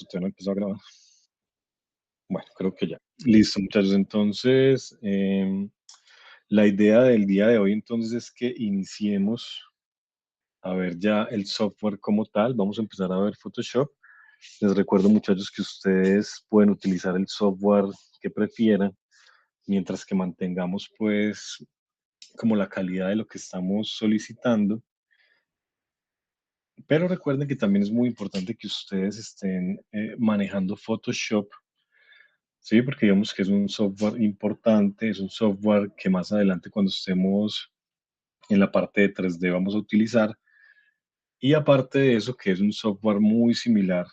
Esto todavía no empezó a grabar. Bueno, creo que ya. Listo, muchachos. Entonces, la idea del día de hoy entonces es que iniciemos a ver ya el software como tal. Vamos a empezar a ver Photoshop. Les recuerdo, muchachos, que ustedes pueden utilizar el software que prefieran mientras que mantengamos pues como la calidad de lo que estamos solicitando. Pero recuerden que también es muy importante que ustedes estén manejando Photoshop. Sí, porque digamos que es un software importante, es un software que más adelante cuando estemos en la parte de 3D vamos a utilizar. Y aparte de eso, que es un software muy similar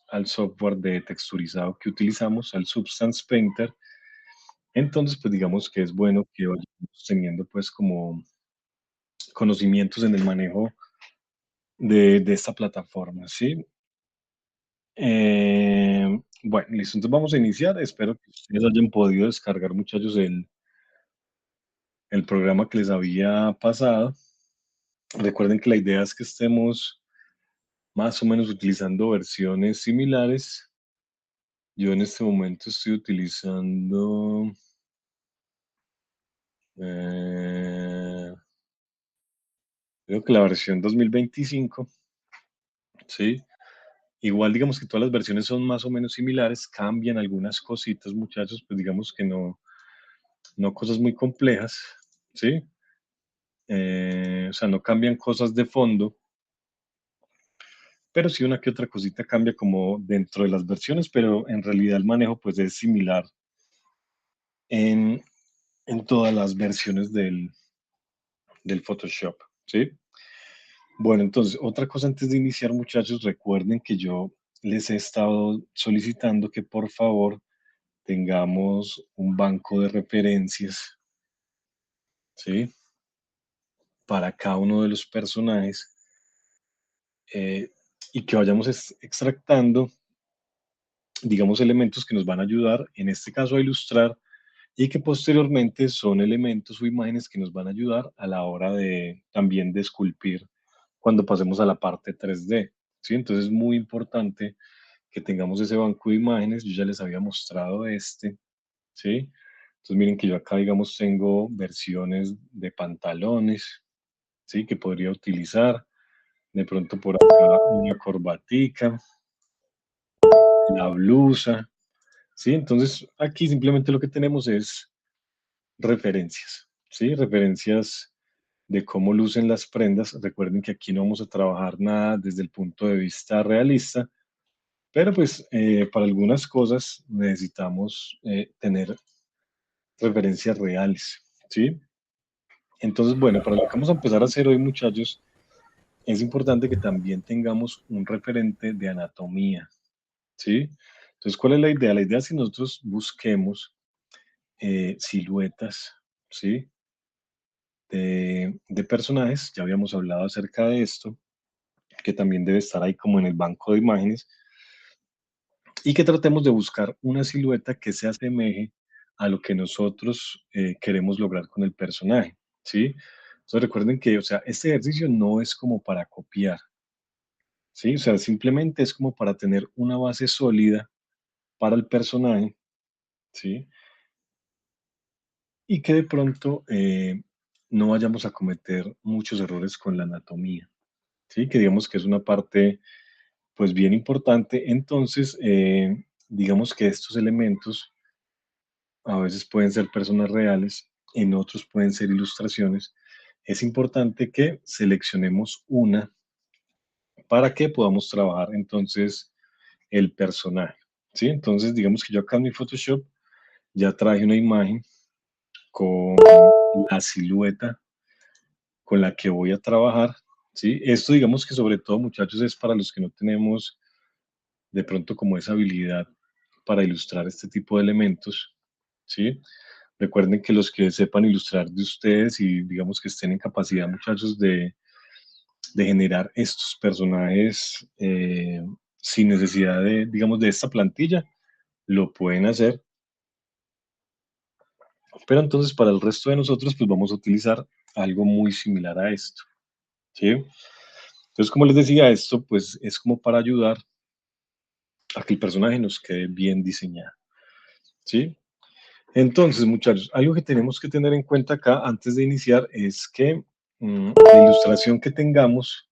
al software de texturizado que utilizamos, al Substance Painter. Entonces, pues digamos que es bueno que vayamos teniendo pues como conocimientos en el manejo de esta plataforma, ¿sí? Bueno, listo, entonces vamos a iniciar. Espero que ustedes hayan podido descargar, muchachos, el programa que les había pasado. Recuerden que la idea es que estemos más o menos utilizando versiones similares. Yo en este momento estoy utilizando eh, creo que la versión 2025, ¿sí? Igual digamos que todas las versiones son más o menos similares, cambian algunas cositas, muchachos, pues digamos que no cosas muy complejas, ¿sí? O sea, no cambian cosas de fondo, pero sí una que otra cosita cambia como dentro de las versiones, pero en realidad el manejo pues es similar en, en todas las versiones del Photoshop, ¿sí? Bueno, entonces, otra cosa antes de iniciar, muchachos, recuerden que yo les he estado solicitando que por favor tengamos un banco de referencias, ¿sí? Para cada uno de los personajes eh, y que vayamos extractando, digamos, elementos que nos van a ayudar, en este caso, a ilustrar y que posteriormente son elementos o imágenes que nos van a ayudar a la hora de también de esculpir cuando pasemos a la parte 3D, ¿sí? Entonces es muy importante que tengamos ese banco de imágenes. Yo ya les había mostrado este, ¿sí? Entonces miren que yo acá, digamos, tengo versiones de pantalones, ¿sí? Que podría utilizar. De pronto por acá una corbatica, la blusa, ¿sí? Entonces aquí simplemente lo que tenemos es referencias, ¿sí? Referencias de cómo lucen las prendas. Recuerden que aquí no vamos a trabajar nada desde el punto de vista realista, pero pues para algunas cosas necesitamos tener referencias reales, ¿sí? Entonces, bueno, para lo que vamos a empezar a hacer hoy, muchachos, es importante que también tengamos un referente de anatomía, ¿sí? Entonces, ¿cuál es la idea? La idea es que nosotros busquemos siluetas, ¿sí? De personajes, ya habíamos hablado acerca de esto, que también debe estar ahí como en el banco de imágenes, y que tratemos de buscar una silueta que se asemeje a lo que nosotros queremos lograr con el personaje, ¿sí? Entonces recuerden que, o sea, este ejercicio no es como para copiar, ¿sí? O sea, simplemente es como para tener una base sólida para el personaje, ¿sí? Y que de pronto no vayamos a cometer muchos errores con la anatomía, ¿sí? Que digamos que es una parte pues bien importante. Entonces, digamos que estos elementos a veces pueden ser personas reales, en otros pueden ser ilustraciones. Es importante que seleccionemos una para que podamos trabajar entonces el personaje, ¿sí? Entonces, digamos que yo acá en mi Photoshop ya traje una imagen con la silueta con la que voy a trabajar, ¿sí? Esto digamos que sobre todo, muchachos, es para los que no tenemos de pronto como esa habilidad para ilustrar este tipo de elementos, ¿sí? Recuerden que los que sepan ilustrar de ustedes y digamos que estén en capacidad, muchachos, de generar estos personajes sin necesidad de, digamos, de esta plantilla, lo pueden hacer. Pero entonces para el resto de nosotros, pues vamos a utilizar algo muy similar a esto, ¿sí? Entonces, como les decía, esto pues es como para ayudar a que el personaje nos quede bien diseñado, ¿sí? Entonces, muchachos, algo que tenemos que tener en cuenta acá antes de iniciar es que la ilustración que tengamos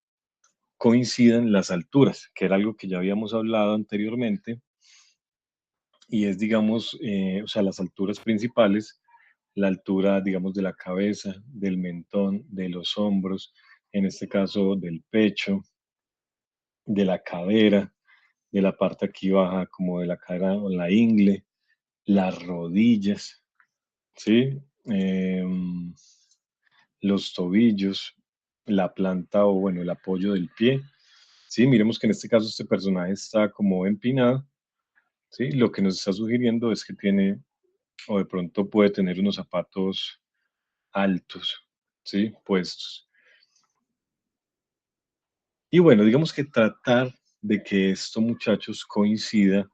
coincidan las alturas, que era algo que ya habíamos hablado anteriormente, y es, digamos, o sea, las alturas principales, la altura, digamos, de la cabeza, del mentón, de los hombros, en este caso del pecho, de la cadera, de la parte aquí baja como de la cadera o la ingle, las rodillas, ¿sí? Los tobillos, la planta o bueno, el apoyo del pie. Sí, miremos que en este caso este personaje está como empinado, ¿sí? Lo que nos está sugiriendo es que tiene o de pronto puede tener unos zapatos altos, ¿sí? Puestos. Y bueno, digamos que tratar de que esto, muchachos, coincida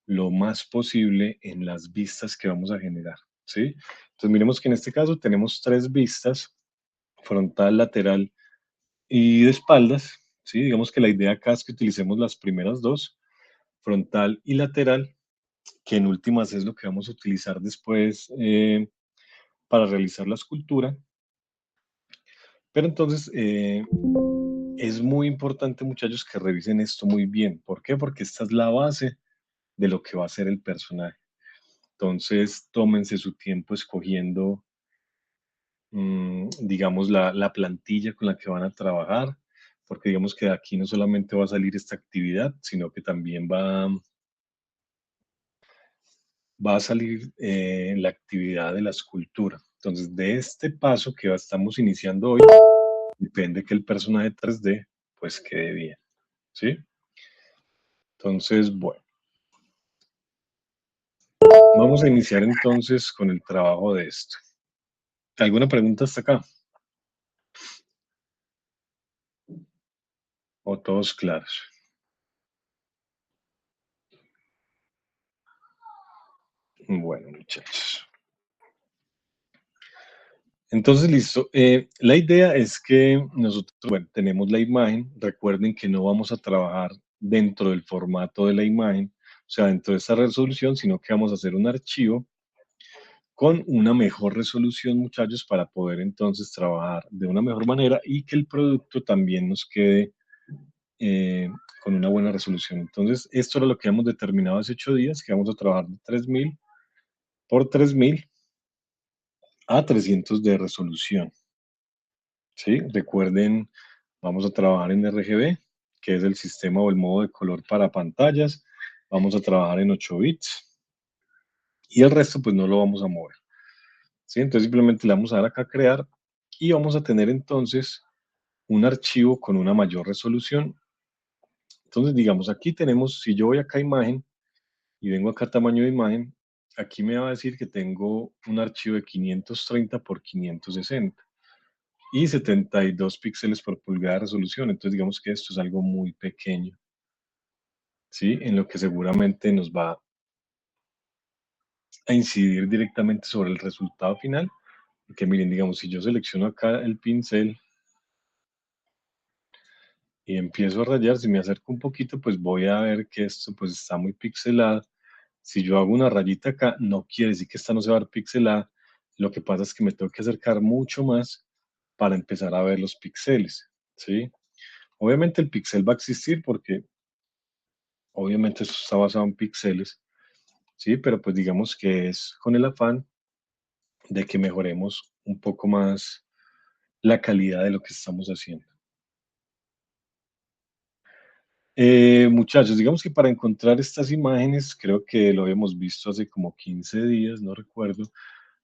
lo más posible en las vistas que vamos a generar, ¿sí? Entonces miremos que en este caso tenemos tres vistas, frontal, lateral y de espaldas, ¿sí? Digamos que la idea acá es que utilicemos las primeras dos, frontal y lateral, que en últimas es lo que vamos a utilizar después para realizar la escultura. Pero entonces es muy importante, muchachos, que revisen esto muy bien. ¿Por qué? Porque esta es la base de lo que va a ser el personaje. Entonces, tómense su tiempo escogiendo, digamos, la plantilla con la que van a trabajar, porque digamos que de aquí no solamente va a salir esta actividad, sino que también va a salir la actividad de la escultura. Entonces, de este paso que estamos iniciando hoy, depende que el personaje 3D pues quede bien, ¿sí? Entonces, bueno, vamos a iniciar entonces con el trabajo de esto. ¿Alguna pregunta hasta acá? ¿O todos claros? Bueno, muchachos. Entonces, listo. La idea es que nosotros, bueno, tenemos la imagen. Recuerden que no vamos a trabajar dentro del formato de la imagen, o sea, dentro de esta resolución, sino que vamos a hacer un archivo con una mejor resolución, muchachos, para poder entonces trabajar de una mejor manera y que el producto también nos quede eh, con una buena resolución. Entonces, esto era lo que habíamos determinado hace 8 días, que vamos a trabajar de 3000 por 3000 a 300 de resolución. ¿Sí? Recuerden, vamos a trabajar en RGB, que es el sistema o el modo de color para pantallas. Vamos a trabajar en 8 bits y el resto pues no lo vamos a mover. ¿Sí? Entonces simplemente le vamos a dar acá a crear y vamos a tener entonces un archivo con una mayor resolución. Entonces digamos, aquí tenemos, si yo voy acá a imagen y vengo acá a tamaño de imagen, aquí me va a decir que tengo un archivo de 530 por 560 y 72 píxeles por pulgada de resolución. Entonces digamos que esto es algo muy pequeño, ¿sí? En lo que seguramente nos va a incidir directamente sobre el resultado final. Porque miren, digamos, si yo selecciono acá el pincel y empiezo a rayar, si me acerco un poquito, pues voy a ver que esto pues está muy pixelado. Si yo hago una rayita acá, no quiere decir que esta no se va a ver pixelada. Lo que pasa es que me tengo que acercar mucho más para empezar a ver los píxeles, ¿sí? Obviamente el píxel va a existir porque obviamente esto está basado en píxeles, ¿sí? Pero pues digamos que es con el afán de que mejoremos un poco más la calidad de lo que estamos haciendo. Muchachos, digamos que para encontrar estas imágenes, creo que lo habíamos visto hace como 15 días, no recuerdo.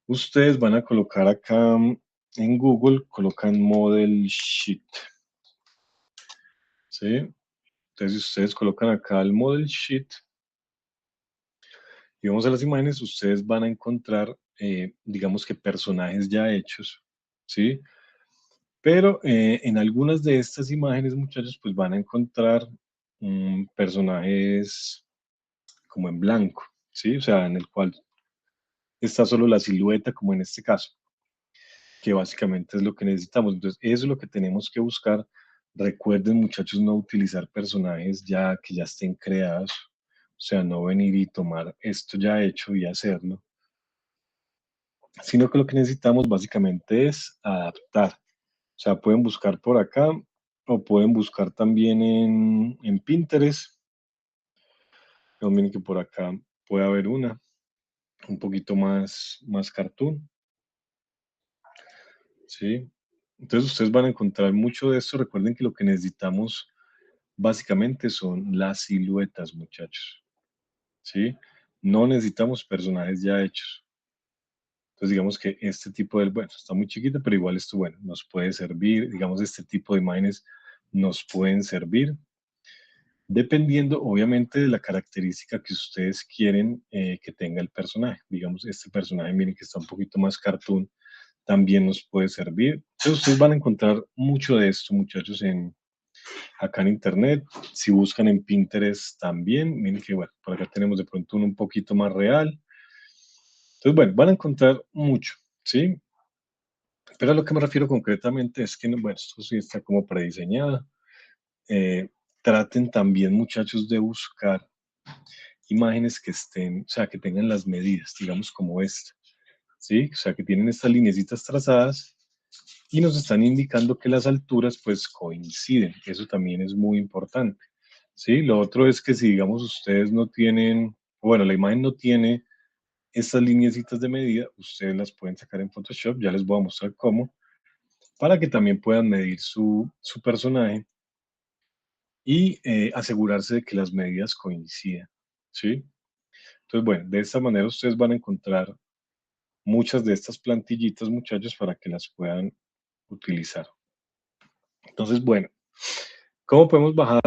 Ustedes van a colocar acá en Google, colocan Model Sheet, ¿sí? Entonces, si ustedes colocan acá el Model Sheet y vamos a las imágenes, ustedes van a encontrar, digamos que personajes ya hechos, ¿sí? Pero en algunas de estas imágenes, muchachos, pues van a encontrar personajes como en blanco, ¿sí? O sea, en el cual está solo la silueta, como en este caso, que básicamente es lo que necesitamos. Entonces, eso es lo que tenemos que buscar Recuerden, muchachos, no utilizar personajes ya que ya estén creados, o sea, no venir y tomar esto ya hecho y hacerlo, sino que lo que necesitamos básicamente es adaptar. O sea, pueden buscar por acá o pueden buscar también en Pinterest. No, miren que por acá puede haber una, un poquito más cartoon, ¿sí? Entonces ustedes van a encontrar mucho de esto. Recuerden que lo que necesitamos básicamente son las siluetas, muchachos, ¿sí? No necesitamos personajes ya hechos. Entonces digamos que este tipo de, bueno, está muy chiquita, pero igual esto, bueno, nos puede servir. Digamos, este tipo de imágenes nos pueden servir. Dependiendo, obviamente, de la característica que ustedes quieren que tenga el personaje. Digamos, este personaje, miren que está un poquito más cartoon, también nos puede servir. Entonces, ustedes van a encontrar mucho de esto, muchachos, acá en Internet. Si buscan en Pinterest también, miren que, bueno, por acá tenemos de pronto uno un poquito más real. Entonces, bueno, van a encontrar mucho, ¿sí? Pero a lo que me refiero concretamente es que, bueno, esto sí está como prediseñado. Eh, Traten también, muchachos, de buscar imágenes que estén, o sea, que tengan las medidas, digamos como esta, ¿sí? O sea, que tienen estas lineecitas trazadas y nos están indicando que las alturas pues coinciden. Eso también es muy importante, ¿sí? Lo otro es que si, digamos, ustedes no tienen, bueno, la imagen no tiene estas lineecitas de medida, ustedes las pueden sacar en Photoshop, ya les voy a mostrar cómo, para que también puedan medir su personaje y asegurarse de que las medidas coincidan, ¿sí? Entonces, bueno, de esta manera ustedes van a encontrar muchas de estas plantillitas, muchachos, para que las puedan utilizar. Entonces, bueno, ¿cómo podemos bajar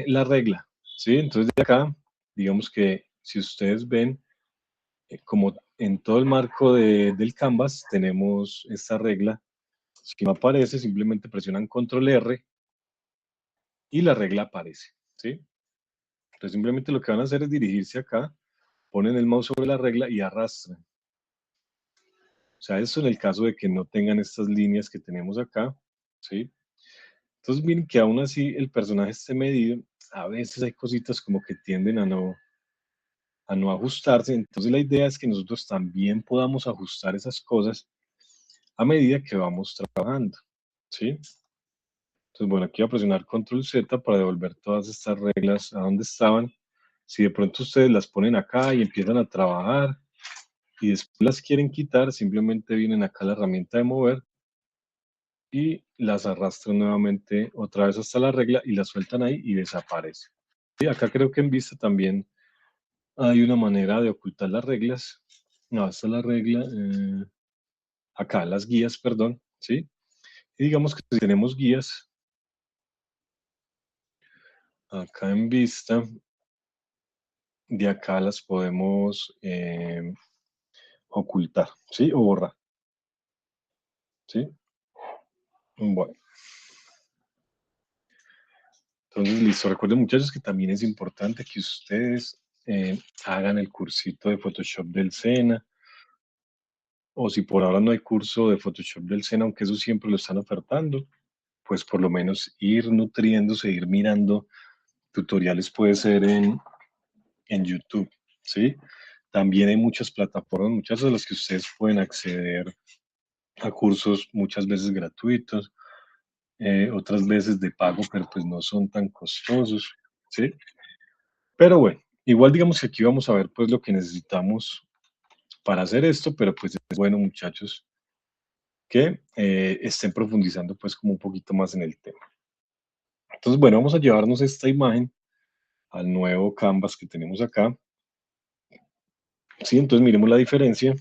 la regla? ¿Sí? Entonces, de acá, digamos que si ustedes ven, como en todo el marco del canvas, tenemos esta regla. Si no aparece, simplemente presionan control R y la regla aparece, ¿sí? Entonces, simplemente lo que van a hacer es dirigirse acá, ponen el mouse sobre la regla y arrastran. O sea, eso en el caso de que no tengan estas líneas que tenemos acá, ¿sí? Entonces, miren que aún así el personaje esté medido, a veces hay cositas como que tienden a no ajustarse. Entonces, la idea es que nosotros también podamos ajustar esas cosas a medida que vamos trabajando, ¿sí? Entonces, bueno, aquí voy a presionar Control Z para devolver todas estas reglas a donde estaban. Si de pronto ustedes las ponen acá y empiezan a trabajar y después las quieren quitar, simplemente vienen acá a la herramienta de mover y las arrastran nuevamente otra vez hasta la regla y la sueltan ahí y desaparece. Y acá creo que en vista también hay una manera de ocultar las reglas. No, esta es la regla. Acá las guías, perdón, ¿sí? Y digamos que si tenemos guías, acá en vista, de acá las podemos ocultar, ¿sí? O borrar, ¿sí? Bueno, entonces listo. Recuerden, muchachos, que también es importante que ustedes hagan el cursito de Photoshop del SENA. O si por ahora no hay curso de Photoshop del SENA, aunque eso siempre lo están ofertando, pues por lo menos ir nutriéndose, ir mirando tutoriales puede ser en YouTube, ¿sí? También hay muchas plataformas, muchas de las que ustedes pueden acceder a cursos muchas veces gratuitos, otras veces de pago, pero pues no son tan costosos, ¿sí? Pero bueno, igual digamos que aquí vamos a ver pues lo que necesitamos para hacer esto, pero pues es bueno, muchachos, que estén profundizando pues como un poquito más en el tema. Entonces, bueno, vamos a llevarnos esta imagen al nuevo canvas que tenemos acá. Sí, entonces miremos la diferencia.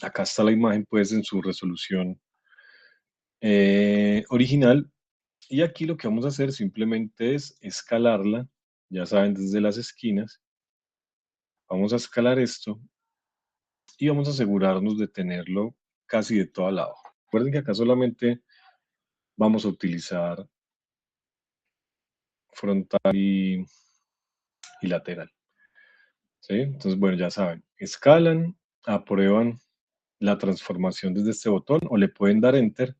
Acá está la imagen pues en su resolución original y aquí lo que vamos a hacer simplemente es escalarla, ya saben, desde las esquinas. Vamos a escalar esto y vamos a asegurarnos de tenerlo casi de todo lado. Recuerden que acá solamente vamos a utilizar frontal y lateral. ¿Sí? Entonces, bueno, ya saben, escalan, aprueban la transformación desde este botón o le pueden dar enter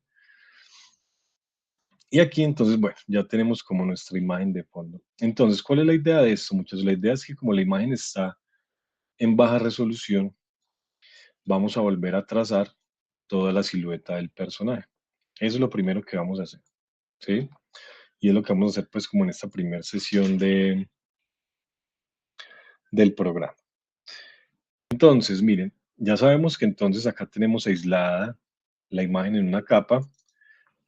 Y aquí entonces, bueno, ya tenemos como nuestra imagen de fondo. Entonces, ¿cuál es la idea de esto, muchachos? La idea es que como la imagen está en baja resolución, vamos a volver a trazar toda la silueta del personaje. Eso es lo primero que vamos a hacer, ¿sí? Y es lo que vamos a hacer pues como en esta primera sesión del programa. Entonces, miren, ya sabemos que entonces acá tenemos aislada la imagen en una capa.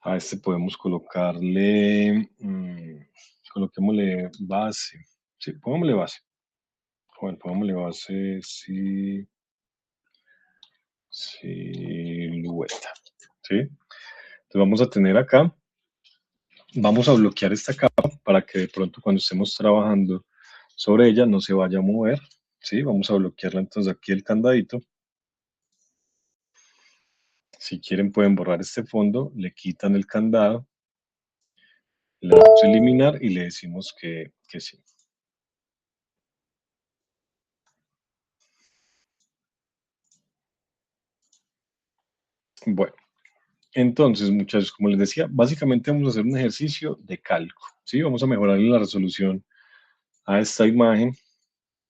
A este podemos colocarle, coloquémosle base. Sí, pongámosle base. Bueno, pongámosle base, sí, silueta. ¿Sí? Entonces vamos a tener acá, vamos a bloquear esta capa para que de pronto cuando estemos trabajando sobre ella no se vaya a mover. ¿Sí? Vamos a bloquearla entonces aquí el candadito. Si quieren pueden borrar este fondo, le quitan el candado, le damos a eliminar y le decimos que sí. Bueno, entonces muchachos, como les decía, básicamente vamos a hacer un ejercicio de calco, ¿sí? Vamos a mejorarle la resolución a esta imagen,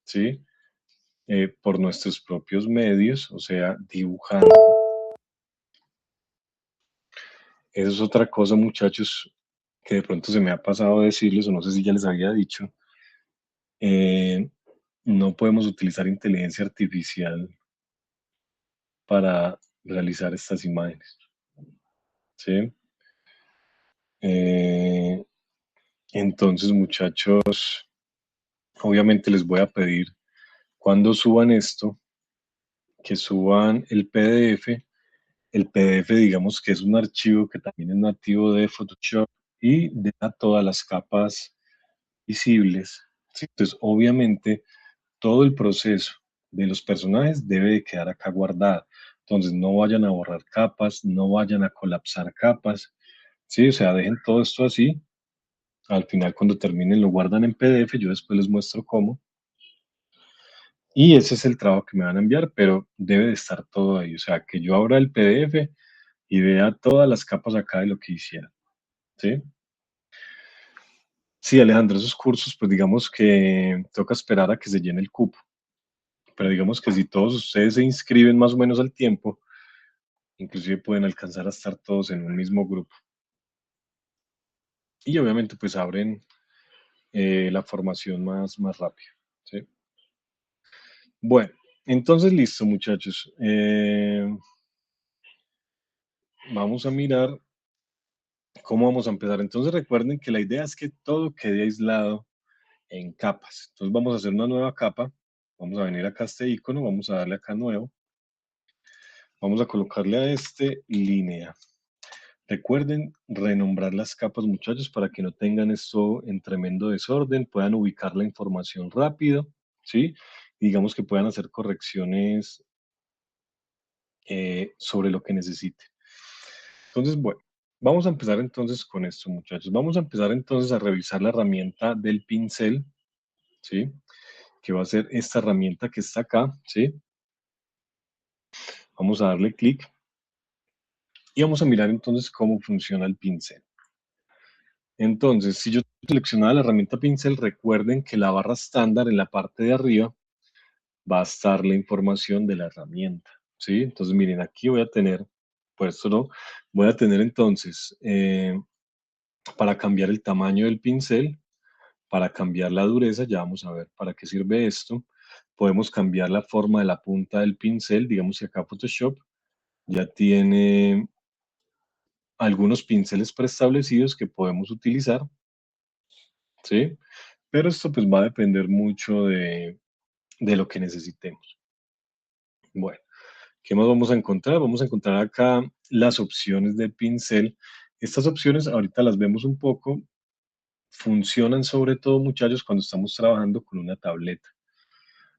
¿sí? Por nuestros propios medios, o sea, dibujando. Eso es otra cosa, muchachos, que de pronto se me ha pasado decirles, o no sé si ya les había dicho. eh, no podemos utilizar inteligencia artificial para realizar estas imágenes, ¿sí? Eh, entonces, muchachos, obviamente les voy a pedir cuando suban esto, que suban el PDF. El PDF, digamos que es un archivo que también es nativo de Photoshop y deja todas las capas visibles, ¿sí? Entonces, obviamente, todo el proceso de los personajes debe de quedar acá guardado. Entonces, no vayan a borrar capas, no vayan a colapsar capas, ¿sí? O sea, dejen todo esto así. Al final, cuando terminen, lo guardan en PDF. Yo después les muestro cómo. Y ese es el trabajo que me van a enviar, pero debe de estar todo ahí. O sea, que yo abra el PDF y vea todas las capas acá de lo que hicieron, ¿sí? Sí, Alejandro, esos cursos, pues digamos que toca esperar a que se llene el cupo. Pero digamos que si todos ustedes se inscriben más o menos al tiempo, inclusive pueden alcanzar a estar todos en un mismo grupo. Y obviamente pues abren la formación más rápido, ¿sí? Bueno, entonces listo, muchachos. Vamos a mirar cómo vamos a empezar. Entonces recuerden que la idea es que todo quede aislado en capas. Entonces vamos a hacer una nueva capa. Vamos a venir acá a este icono, vamos a darle acá nuevo. Vamos a colocarle a este línea. Recuerden renombrar las capas, muchachos, para que no tengan esto en tremendo desorden, puedan ubicar la información rápido, ¿sí? Digamos que puedan hacer correcciones sobre lo que necesiten. Entonces, bueno, vamos a empezar entonces con esto, muchachos. Vamos a empezar entonces a revisar la herramienta del pincel, ¿sí? Que va a ser esta herramienta que está acá, ¿sí? Vamos a darle clic y vamos a mirar entonces cómo funciona el pincel. Entonces, si yo seleccionaba la herramienta pincel, recuerden que la barra estándar en la parte de arriba va a estar la información de la herramienta, ¿sí? Entonces, miren, aquí voy a tener, pues solo voy a tener entonces, para cambiar el tamaño del pincel, para cambiar la dureza, ya vamos a ver para qué sirve esto. Podemos cambiar la forma de la punta del pincel, digamos que acá Photoshop ya tiene algunos pinceles preestablecidos que podemos utilizar, ¿sí? Pero esto pues va a depender mucho de lo que necesitemos. Bueno, ¿qué más vamos a encontrar? Vamos a encontrar acá las opciones del pincel. Estas opciones ahorita las vemos un poco. Funcionan sobre todo, muchachos, cuando estamos trabajando con una tableta.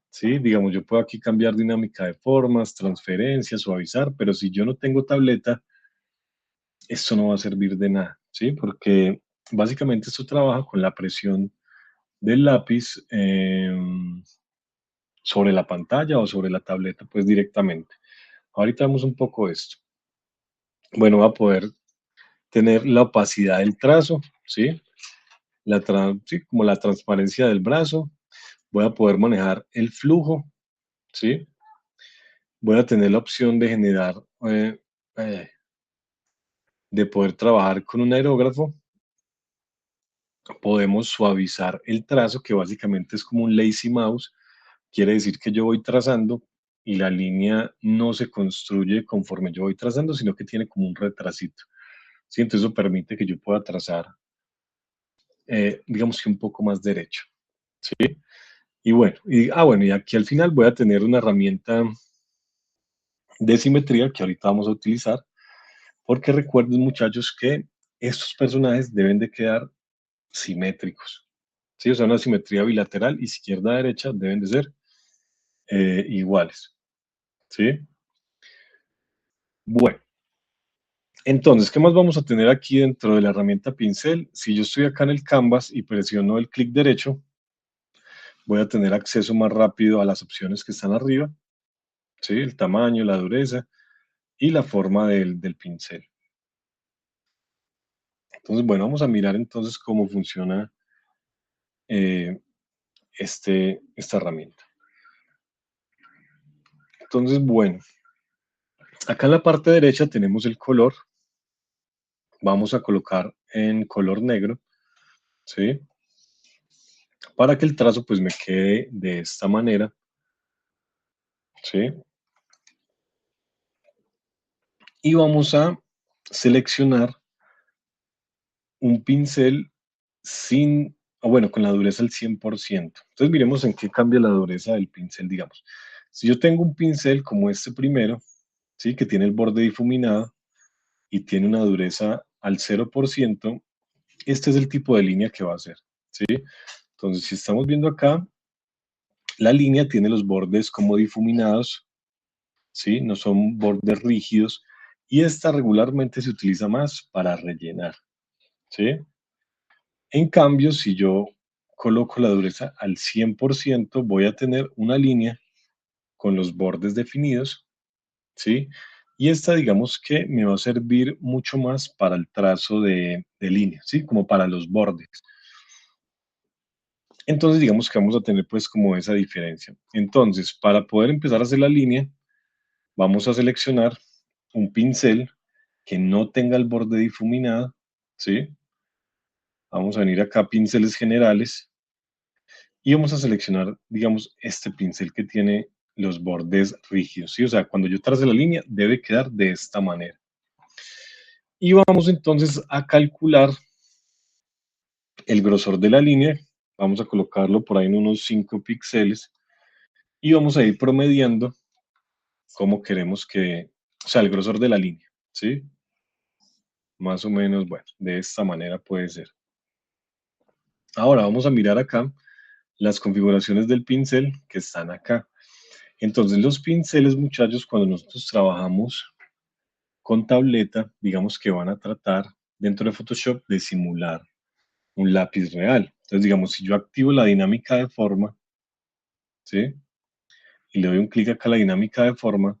Sí, digamos, yo puedo aquí cambiar dinámica de formas, transferencias, suavizar, pero si yo no tengo tableta, esto no va a servir de nada, ¿sí? Porque básicamente esto trabaja con la presión del lápiz sobre la pantalla o sobre la tableta, pues directamente. Ahorita vemos un poco esto. Bueno, va a poder tener la opacidad del trazo, ¿sí? Sí, como la transparencia del brazo. Voy a poder manejar el flujo, ¿sí? Voy a tener la opción de generar, eh, eh, de poder trabajar con un aerógrafo. Podemos suavizar el trazo, que básicamente es como un lazy mouse. Quiere decir que yo voy trazando y la línea no se construye conforme yo voy trazando, sino que tiene como un retrasito. ¿Sí? Entonces eso permite que yo pueda trazar, digamos que un poco más derecho. ¿Sí? Y bueno, bueno, y aquí al final voy a tener una herramienta de simetría que ahorita vamos a utilizar, porque recuerden muchachos que estos personajes deben de quedar simétricos. ¿Sí? O sea, una simetría bilateral, izquierda-derecha deben de ser iguales. ¿Sí? Bueno, entonces, ¿qué más vamos a tener aquí dentro de la herramienta pincel? Si yo estoy acá en el canvas y presiono el clic derecho, voy a tener acceso más rápido a las opciones que están arriba, ¿sí? El tamaño, la dureza y la forma del pincel. Entonces, bueno, vamos a mirar entonces cómo funciona eh, esta herramienta. Entonces, bueno, acá en la parte derecha tenemos el color. Vamos a colocar en color negro, ¿sí? Para que el trazo pues me quede de esta manera, ¿sí? Y vamos a seleccionar un pincel sin, o bueno, con la dureza al 100%. Entonces miremos en qué cambia la dureza del pincel, digamos. Si yo tengo un pincel como este primero, ¿sí? Que tiene el borde difuminado y tiene una dureza al 0%, este es el tipo de línea que va a hacer, ¿sí? Entonces, si estamos viendo acá, la línea tiene los bordes como difuminados, ¿sí? No son bordes rígidos, y esta regularmente se utiliza más para rellenar, ¿sí? En cambio, si yo coloco la dureza al 100%, voy a tener una línea con los bordes definidos, ¿sí? Y esta, digamos que me va a servir mucho más para el trazo de línea, ¿sí? Como para los bordes. Entonces, digamos que vamos a tener pues como esa diferencia. Entonces, para poder empezar a hacer la línea, vamos a seleccionar un pincel que no tenga el borde difuminado, ¿sí? Vamos a venir acá a pinceles generales y vamos a seleccionar, digamos, este pincel que tiene los bordes rígidos, ¿sí? O sea, cuando yo trace la línea, debe quedar de esta manera. Y vamos entonces a calcular el grosor de la línea. Vamos a colocarlo por ahí en unos 5 píxeles y vamos a ir promediando cómo queremos que, o sea, el grosor de la línea, ¿sí? Más o menos, bueno, de esta manera puede ser. Ahora vamos a mirar acá las configuraciones del pincel que están acá. Entonces, los pinceles, muchachos, cuando nosotros trabajamos con tableta, digamos que van a tratar dentro de Photoshop de simular un lápiz real. Entonces, digamos, si yo activo la dinámica de forma, ¿sí? Y le doy un clic acá a la dinámica de forma,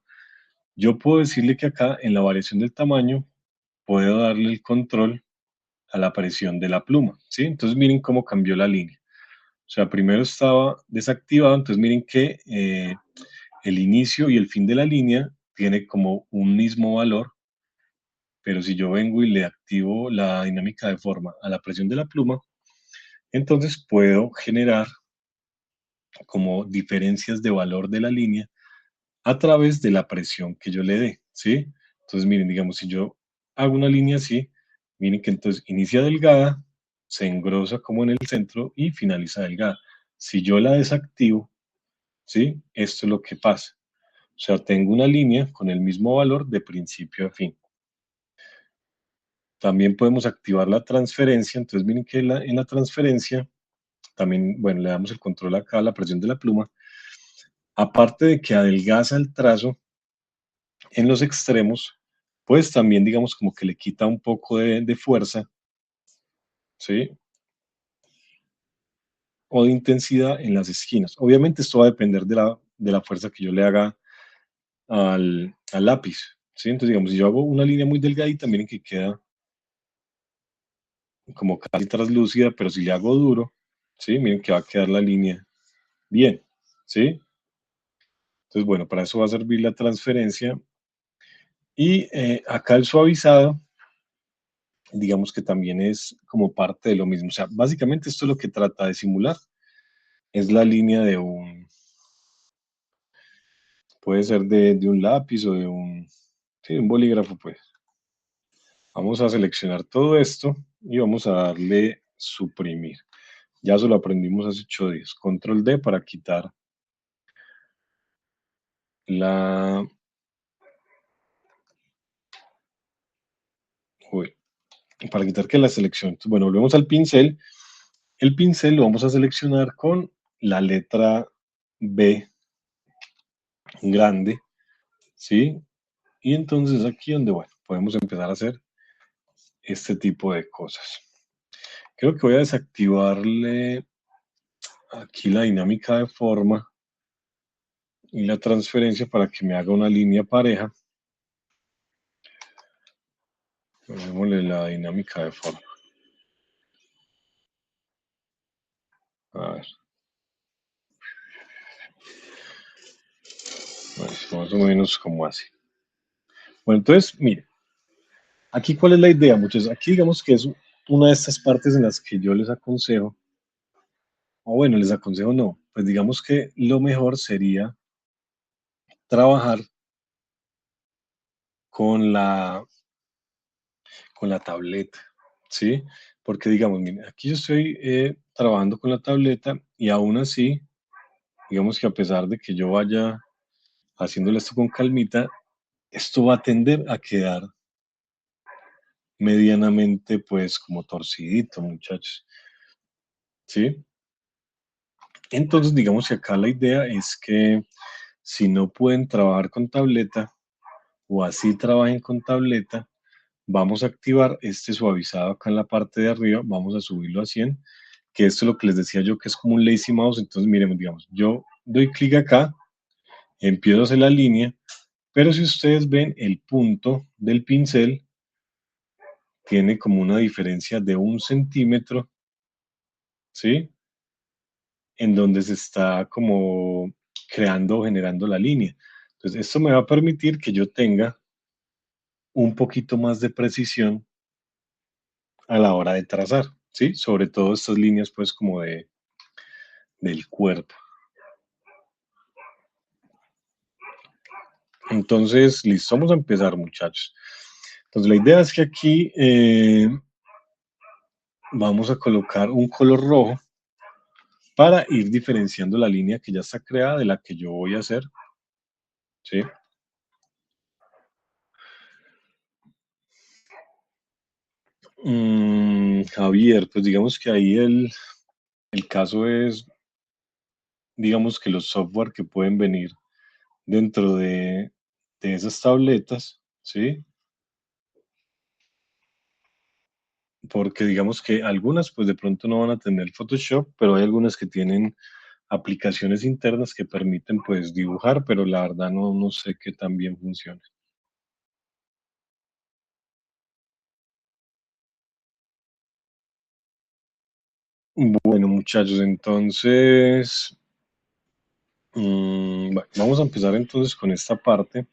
yo puedo decirle que acá en la variación del tamaño puedo darle el control a la aparición de la pluma, ¿sí? Entonces, miren cómo cambió la línea. O sea, primero estaba desactivado, entonces miren que el inicio y el fin de la línea tiene como un mismo valor, pero si yo vengo y le activo la dinámica de forma a la presión de la pluma, entonces puedo generar como diferencias de valor de la línea a través de la presión que yo le dé, ¿sí? Entonces miren, digamos, si yo hago una línea así, miren que entonces inicia delgada, se engrosa como en el centro y finaliza delgada. Si yo la desactivo, ¿sí? Esto es lo que pasa. O sea, tengo una línea con el mismo valor de principio a fin. También podemos activar la transferencia. Entonces, miren que en la transferencia, también, bueno, le damos el control acá a la presión de la pluma. Aparte de que adelgaza el trazo en los extremos, pues también, digamos, como que le quita un poco de fuerza, ¿sí? O de intensidad en las esquinas. Obviamente esto va a depender de la fuerza que yo le haga al lápiz, ¿sí? Entonces, digamos, si yo hago una línea muy delgadita, miren que queda como casi translúcida, pero si le hago duro, ¿sí? Miren que va a quedar la línea bien, ¿sí? Entonces, bueno, para eso va a servir la transferencia. Y acá el suavizado, digamos que también es como parte de lo mismo. O sea, básicamente esto es lo que trata de simular. Es la línea de puede ser de un lápiz o sí, de un bolígrafo, pues. Vamos a seleccionar todo esto y vamos a darle suprimir. Ya eso lo aprendimos hace 8 días. Control D para quitar la... Uy, para quitar que la selección. Entonces, bueno, volvemos al pincel. El pincel lo vamos a seleccionar con la letra B grande, ¿sí? Y entonces aquí donde, bueno, podemos empezar a hacer este tipo de cosas. Creo que voy a desactivarle aquí la dinámica de forma y la transferencia para que me haga una línea pareja. Ponémosle la dinámica de forma. A ver. Pues, más o menos como así. Bueno, entonces, mire, aquí cuál es la idea, muchachos. Aquí digamos que es una de estas partes en las que yo les aconsejo, o bueno, les aconsejo no, pues digamos que lo mejor sería trabajar con la tableta, ¿sí? Porque digamos, mire, aquí yo estoy trabajando con la tableta y aún así, digamos que a pesar de que yo vaya haciéndole esto con calmita, esto va a tender a quedar medianamente, pues, como torcidito, muchachos, ¿sí? Entonces, digamos que acá la idea es que si no pueden trabajar con tableta o así trabajen con tableta, vamos a activar este suavizado acá en la parte de arriba, vamos a subirlo a 100, que esto es lo que les decía yo que es como un lazy mouse. Entonces, miremos, digamos, yo doy clic acá, empiezo a hacer la línea, pero si ustedes ven el punto del pincel, tiene como una diferencia de 1 centímetro, ¿sí? En donde se está como creando o generando la línea. Entonces, esto me va a permitir que yo tenga un poquito más de precisión a la hora de trazar, ¿sí? Sobre todo estas líneas, pues, como del cuerpo. Entonces, listo, vamos a empezar, muchachos. Entonces, la idea es que aquí vamos a colocar un color rojo para ir diferenciando la línea que ya está creada de la que yo voy a hacer, ¿sí? Javier, pues digamos que ahí el caso es, digamos que los software que pueden venir dentro de esas tabletas, ¿sí? Porque digamos que algunas pues de pronto no van a tener Photoshop, pero hay algunas que tienen aplicaciones internas que permiten pues dibujar, pero la verdad no sé qué tan bien funciona. Bueno, muchachos, entonces bueno, vamos a empezar entonces con esta parte.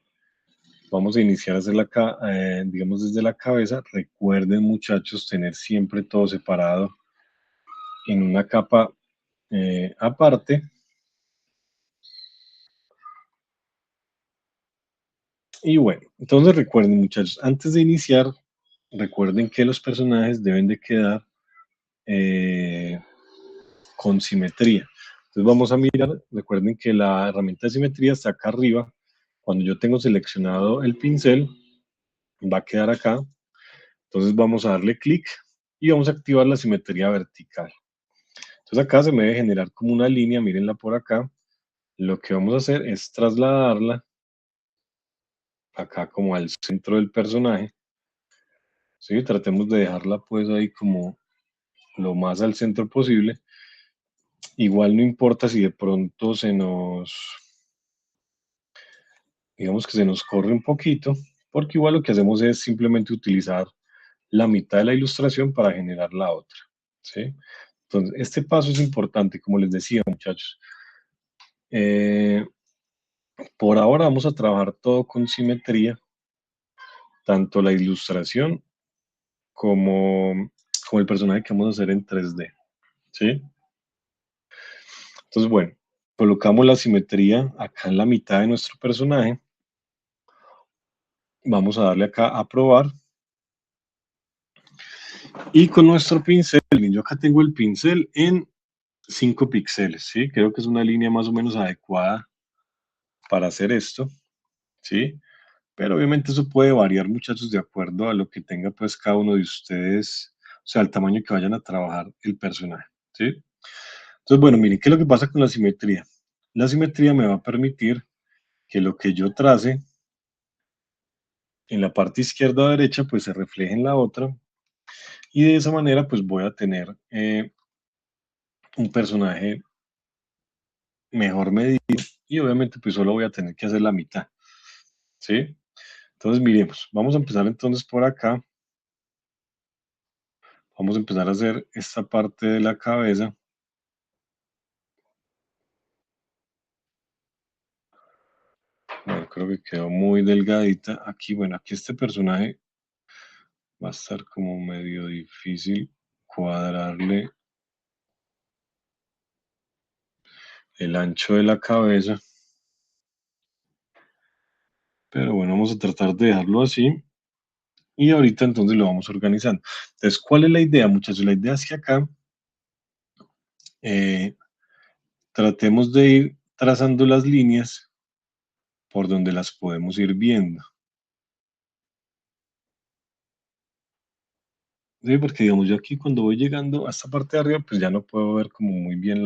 Vamos a iniciar desde digamos desde la cabeza. Recuerden, muchachos, tener siempre todo separado en una capa aparte. Y bueno, entonces recuerden, muchachos, antes de iniciar, recuerden que los personajes deben de quedar eh, con simetría. Entonces vamos a mirar, recuerden que la herramienta de simetría está acá arriba. Cuando yo tengo seleccionado el pincel, va a quedar acá. Entonces vamos a darle clic y vamos a activar la simetría vertical. Entonces acá se me debe generar como una línea, mírenla por acá. Lo que vamos a hacer es trasladarla acá como al centro del personaje. ¿Sí? Tratemos de dejarla pues ahí como lo más al centro posible. Igual no importa si de pronto digamos que se nos corre un poquito, porque igual lo que hacemos es simplemente utilizar la mitad de la ilustración para generar la otra, ¿sí? Entonces, este paso es importante, como les decía, muchachos. Eh, por ahora vamos a trabajar todo con simetría, tanto la ilustración como el personaje que vamos a hacer en 3D, ¿sí? Entonces, bueno, colocamos la simetría acá en la mitad de nuestro personaje. Vamos a darle acá a probar. Y con nuestro pincel, yo acá tengo el pincel en 5 píxeles, ¿sí? Creo que es una línea más o menos adecuada para hacer esto, ¿sí? Pero obviamente eso puede variar, muchachos, de acuerdo a lo que tenga pues cada uno de ustedes, o sea, el tamaño que vayan a trabajar el personaje, ¿sí? Entonces, bueno, miren, ¿qué es lo que pasa con la simetría? La simetría me va a permitir que lo que yo trace en la parte izquierda o derecha, pues se refleje en la otra, y de esa manera, pues voy a tener un personaje mejor medido, y obviamente, pues solo voy a tener que hacer la mitad, ¿sí? Entonces, miremos, vamos a empezar entonces por acá. Vamos a empezar a hacer esta parte de la cabeza. Bueno, creo que quedó muy delgadita. Aquí, bueno, aquí este personaje va a estar como medio difícil cuadrarle el ancho de la cabeza. Pero bueno, vamos a tratar de dejarlo así. Y ahorita entonces lo vamos organizando. Entonces, ¿cuál es la idea, muchachos? La idea es que acá eh, tratemos de ir trazando las líneas por donde las podemos ir viendo. Sí, porque digamos, yo aquí cuando voy llegando a esta parte de arriba, pues ya no puedo ver como muy bien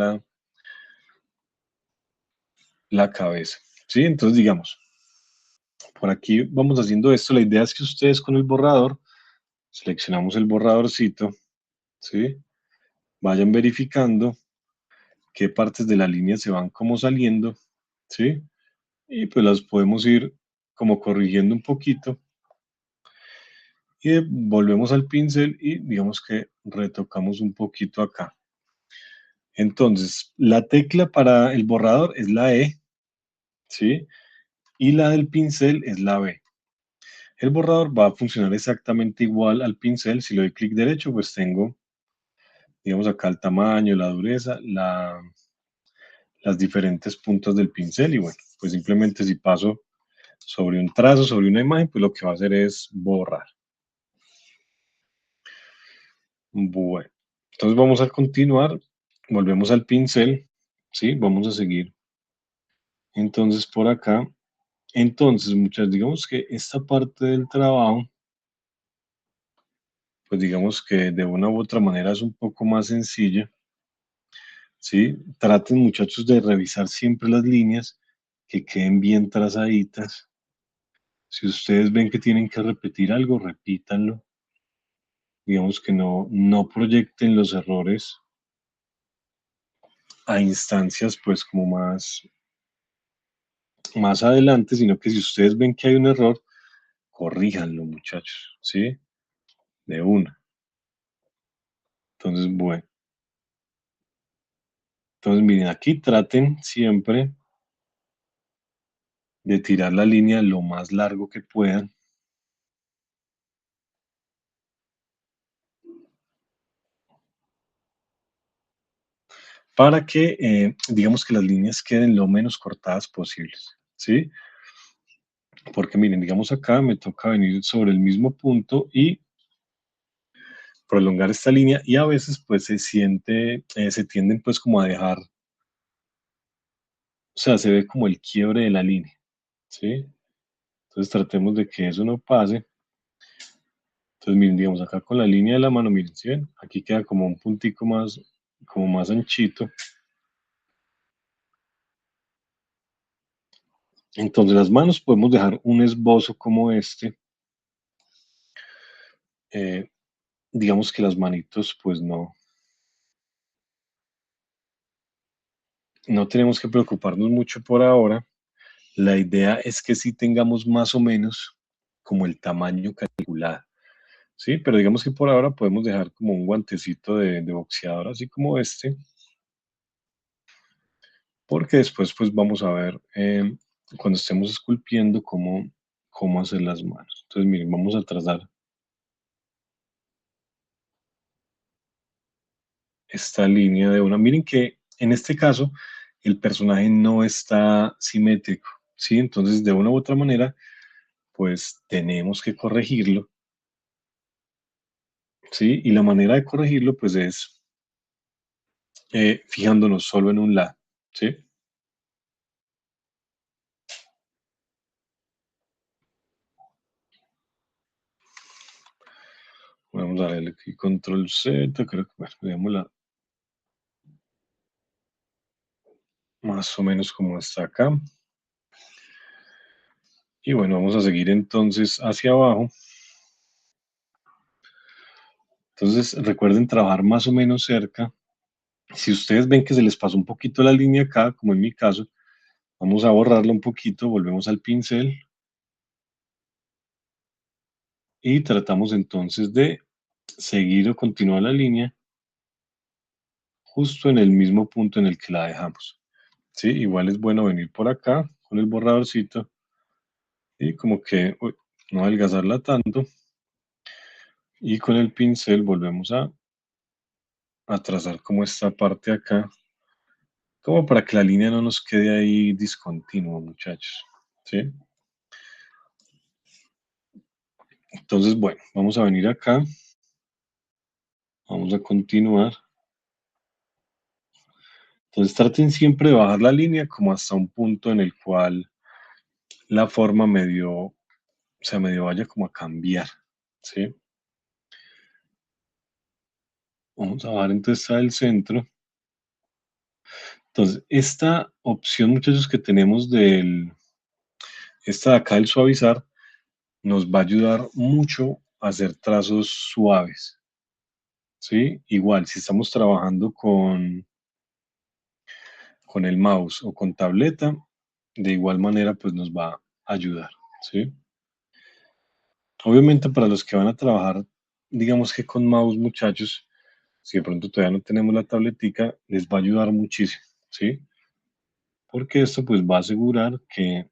la cabeza. ¿Sí? Entonces, digamos, por aquí vamos haciendo esto. La idea es que ustedes con el borrador, seleccionamos el borradorcito, ¿sí? Vayan verificando qué partes de la línea se van como saliendo, ¿sí? Y pues las podemos ir como corrigiendo un poquito. Y volvemos al pincel y digamos que retocamos un poquito acá. Entonces, la tecla para el borrador es la E, ¿sí? Y la del pincel es la B. El borrador va a funcionar exactamente igual al pincel. Si le doy clic derecho, pues tengo, digamos, acá el tamaño, la dureza, las diferentes puntas del pincel. Y bueno, pues simplemente si paso sobre un trazo, sobre una imagen, pues lo que va a hacer es borrar. Bueno, entonces vamos a continuar. Volvemos al pincel, ¿sí? Vamos a seguir. Entonces por acá. Entonces, muchas, digamos que esta parte del trabajo, pues digamos que de una u otra manera es un poco más sencilla, ¿sí? Traten, muchachos, de revisar siempre las líneas, que queden bien trazaditas. Si ustedes ven que tienen que repetir algo, repítanlo. Digamos que no proyecten los errores a instancias, pues como más adelante, sino que si ustedes ven que hay un error, corríjanlo, muchachos, ¿sí? De una. Entonces, bueno. Entonces, miren, aquí traten siempre de tirar la línea lo más largo que puedan para que, digamos que las líneas queden lo menos cortadas posibles, ¿sí? Porque miren, digamos acá me toca venir sobre el mismo punto y prolongar esta línea y a veces pues se tienden pues como a dejar, o sea, se ve como el quiebre de la línea, ¿sí? Entonces tratemos de que eso no pase. Entonces miren, digamos acá con la línea de la mano, miren, ¿sí ven? Aquí queda como un puntico más, como más anchito. Entonces las manos podemos dejar un esbozo como este. Eh, digamos que las manitos pues no tenemos que preocuparnos mucho por ahora. La idea es que sí tengamos más o menos como el tamaño calculado. Sí, pero digamos que por ahora podemos dejar como un guantecito de boxeador, así como este, porque después pues vamos a ver cuando estemos esculpiendo cómo hacer las manos. Entonces, miren, vamos a trazar esta línea de una. Miren que en este caso el personaje no está simétrico, ¿sí? Entonces, de una u otra manera, pues tenemos que corregirlo, ¿sí? Y la manera de corregirlo, pues es fijándonos solo en un lado, ¿sí? Vamos a darle aquí control Z, creo que, bueno, veámosla más o menos como está acá. Y bueno, vamos a seguir entonces hacia abajo. Entonces, recuerden trabajar más o menos cerca. Si ustedes ven que se les pasó un poquito la línea acá, como en mi caso, vamos a borrarla un poquito, volvemos al pincel y tratamos entonces de seguir o continuar la línea justo en el mismo punto en el que la dejamos. ¿Sí? Igual es bueno venir por acá con el borradorcito y como que uy, no adelgazarla tanto y con el pincel volvemos a trazar como esta parte acá, como para que la línea no nos quede ahí discontinua, muchachos. ¿Sí? Entonces, bueno, vamos a venir acá, vamos a continuar. Entonces traten siempre de bajar la línea como hasta un punto en el cual la forma medio, o sea, medio vaya como a cambiar, ¿sí? Vamos a bajar entonces al centro. Entonces, esta opción, muchachos, que tenemos esta de acá del suavizar, nos va a ayudar mucho a hacer trazos suaves, ¿sí? Igual, si estamos trabajando con el mouse o con tableta, de igual manera, pues nos va a ayudar, ¿sí? Obviamente para los que van a trabajar, digamos que con mouse, muchachos, si de pronto todavía no tenemos la tabletica, les va a ayudar muchísimo, ¿sí? Porque esto pues va a asegurar que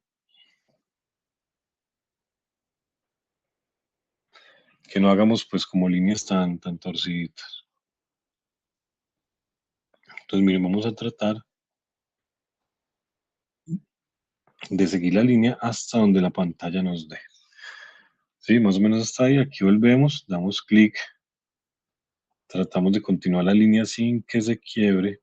no hagamos pues como líneas tan torciditas. Entonces, miren, vamos a tratar de seguir la línea hasta donde la pantalla nos dé. Sí, más o menos hasta ahí. Aquí volvemos, damos clic, tratamos de continuar la línea sin que se quiebre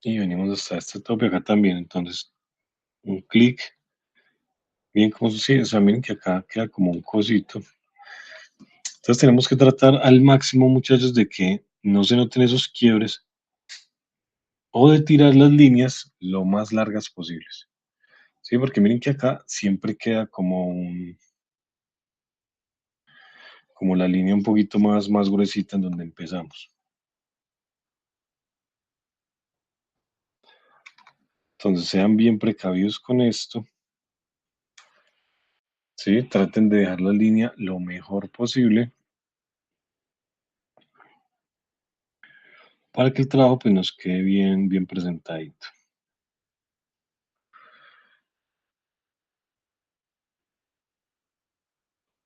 y venimos hasta este tope acá también. Entonces, un clic, bien como si, o sea, miren que acá queda como un cosito. Entonces tenemos que tratar al máximo, muchachos, de que no se noten esos quiebres o de tirar las líneas lo más largas posibles. Sí, porque miren que acá siempre queda como la línea un poquito más gruesita en donde empezamos. Entonces sean bien precavidos con esto. Sí, traten de dejar la línea lo mejor posible para que el trabajo pues nos quede bien presentadito.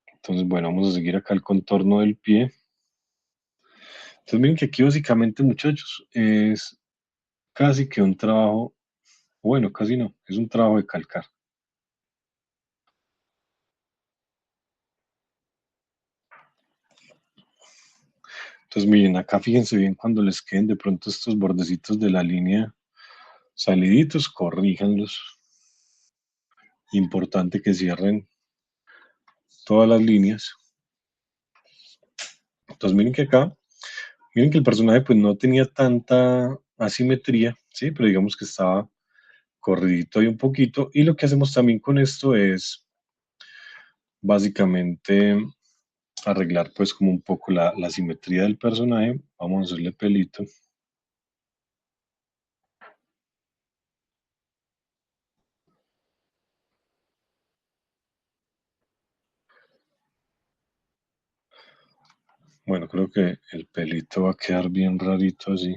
Entonces, bueno, vamos a seguir acá el contorno del pie. Entonces miren que aquí básicamente, muchachos, es casi que un trabajo, bueno, casi no, es un trabajo de calcar. Entonces miren, acá fíjense bien cuando les queden de pronto estos bordecitos de la línea saliditos, corríjanlos. Importante que cierren todas las líneas. Entonces miren que acá, miren que el personaje pues no tenía tanta asimetría, ¿sí? Pero digamos que estaba corridito ahí un poquito. Y lo que hacemos también con esto es básicamente arreglar pues como un poco la simetría del personaje. Vamos a hacerle pelito. Bueno, creo que el pelito va a quedar bien rarito así.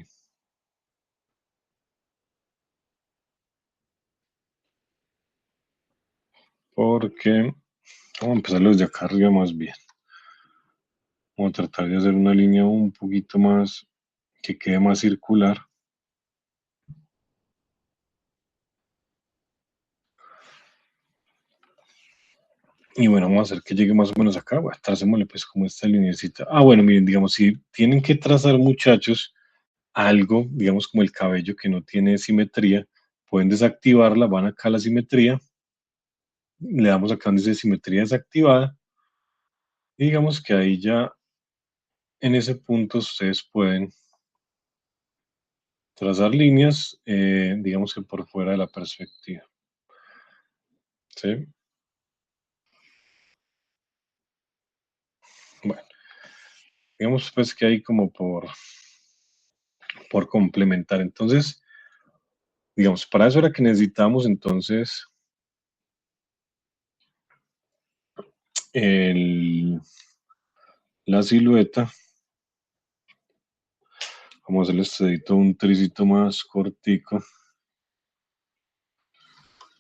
Porque vamos a empezarlo desde acá arriba más bien. Vamos a tratar de hacer una línea un poquito más, que quede más circular. Y bueno, vamos a hacer que llegue más o menos acá. Bueno, tracémosle pues como esta linecita. Ah, bueno, miren, digamos, si tienen que trazar, muchachos, algo, digamos como el cabello que no tiene simetría, pueden desactivarla, van acá a la simetría, le damos acá donde dice simetría desactivada, y digamos que ahí ya en ese punto ustedes pueden trazar líneas, digamos que por fuera de la perspectiva. ¿Sí? Bueno, digamos pues que hay como por complementar. Entonces, digamos, para eso era que necesitamos entonces el, la silueta. Vamos a hacerle este dedito un tricito más cortico,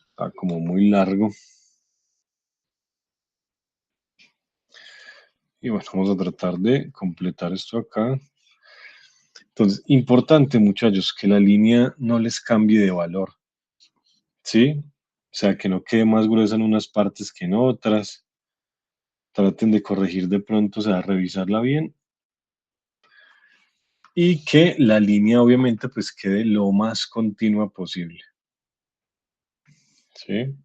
está como muy largo. Y bueno, vamos a tratar de completar esto acá. Entonces, importante, muchachos, que la línea no les cambie de valor, ¿sí? O sea, que no quede más gruesa en unas partes que en otras. Traten de corregir de pronto, o sea, revisarla bien. Y que la línea, obviamente, pues quede lo más continua posible, ¿sí?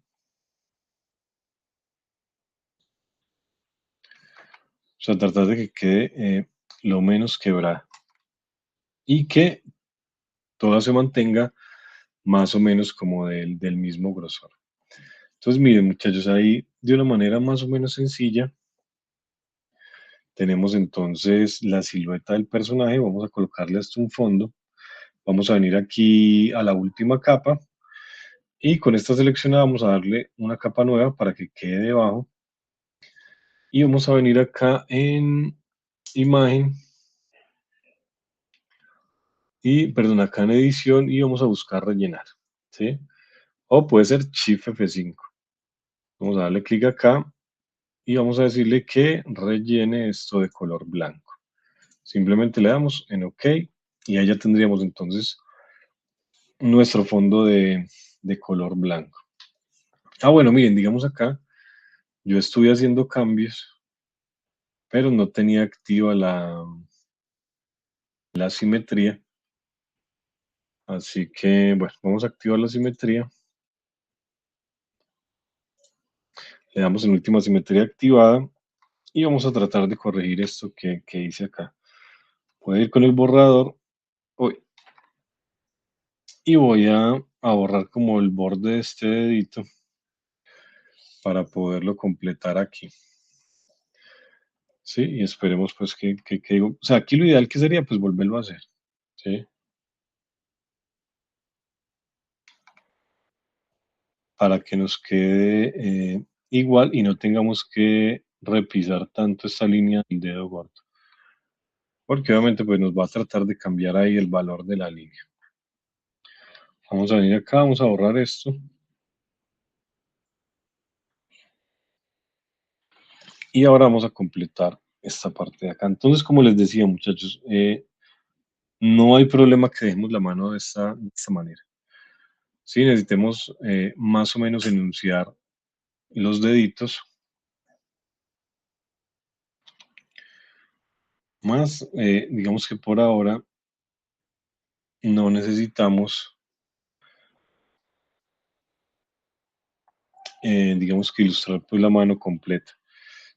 O sea, tratar de que quede lo menos quebrada. Y que toda se mantenga más o menos como del mismo grosor. Entonces, miren, muchachos, ahí de una manera más o menos sencilla, tenemos entonces la silueta del personaje. Vamos a colocarle hasta un fondo. Vamos a venir aquí a la última capa y con esta seleccionada vamos a darle una capa nueva para que quede debajo. Y vamos a venir acá en imagen y, perdón, acá en edición y vamos a buscar rellenar, ¿sí? O puede ser Shift F5. Vamos a darle clic acá y vamos a decirle que rellene esto de color blanco. Simplemente le damos en OK y ahí ya tendríamos entonces nuestro fondo de color blanco. Ah, bueno, miren, digamos acá, yo estuve haciendo cambios, pero no tenía activa la simetría. Así que, bueno, vamos a activar la simetría. Le damos en última simetría activada y vamos a tratar de corregir esto que hice acá. Voy a ir con el borrador uy, y voy a borrar como el borde de este dedito para poderlo completar aquí. Sí, y esperemos pues o sea, aquí lo ideal que sería pues volverlo a hacer, ¿sí? Para que nos quede igual y no tengamos que repisar tanto esta línea del dedo gordo. Porque obviamente pues nos va a tratar de cambiar ahí el valor de la línea. Vamos a venir acá, vamos a borrar esto. Y ahora vamos a completar esta parte de acá. Entonces, como les decía, muchachos, no hay problema que dejemos la mano de esta manera. Sí, necesitemos más o menos enunciar los deditos, más digamos que por ahora no necesitamos, digamos que ilustrar pues la mano completa.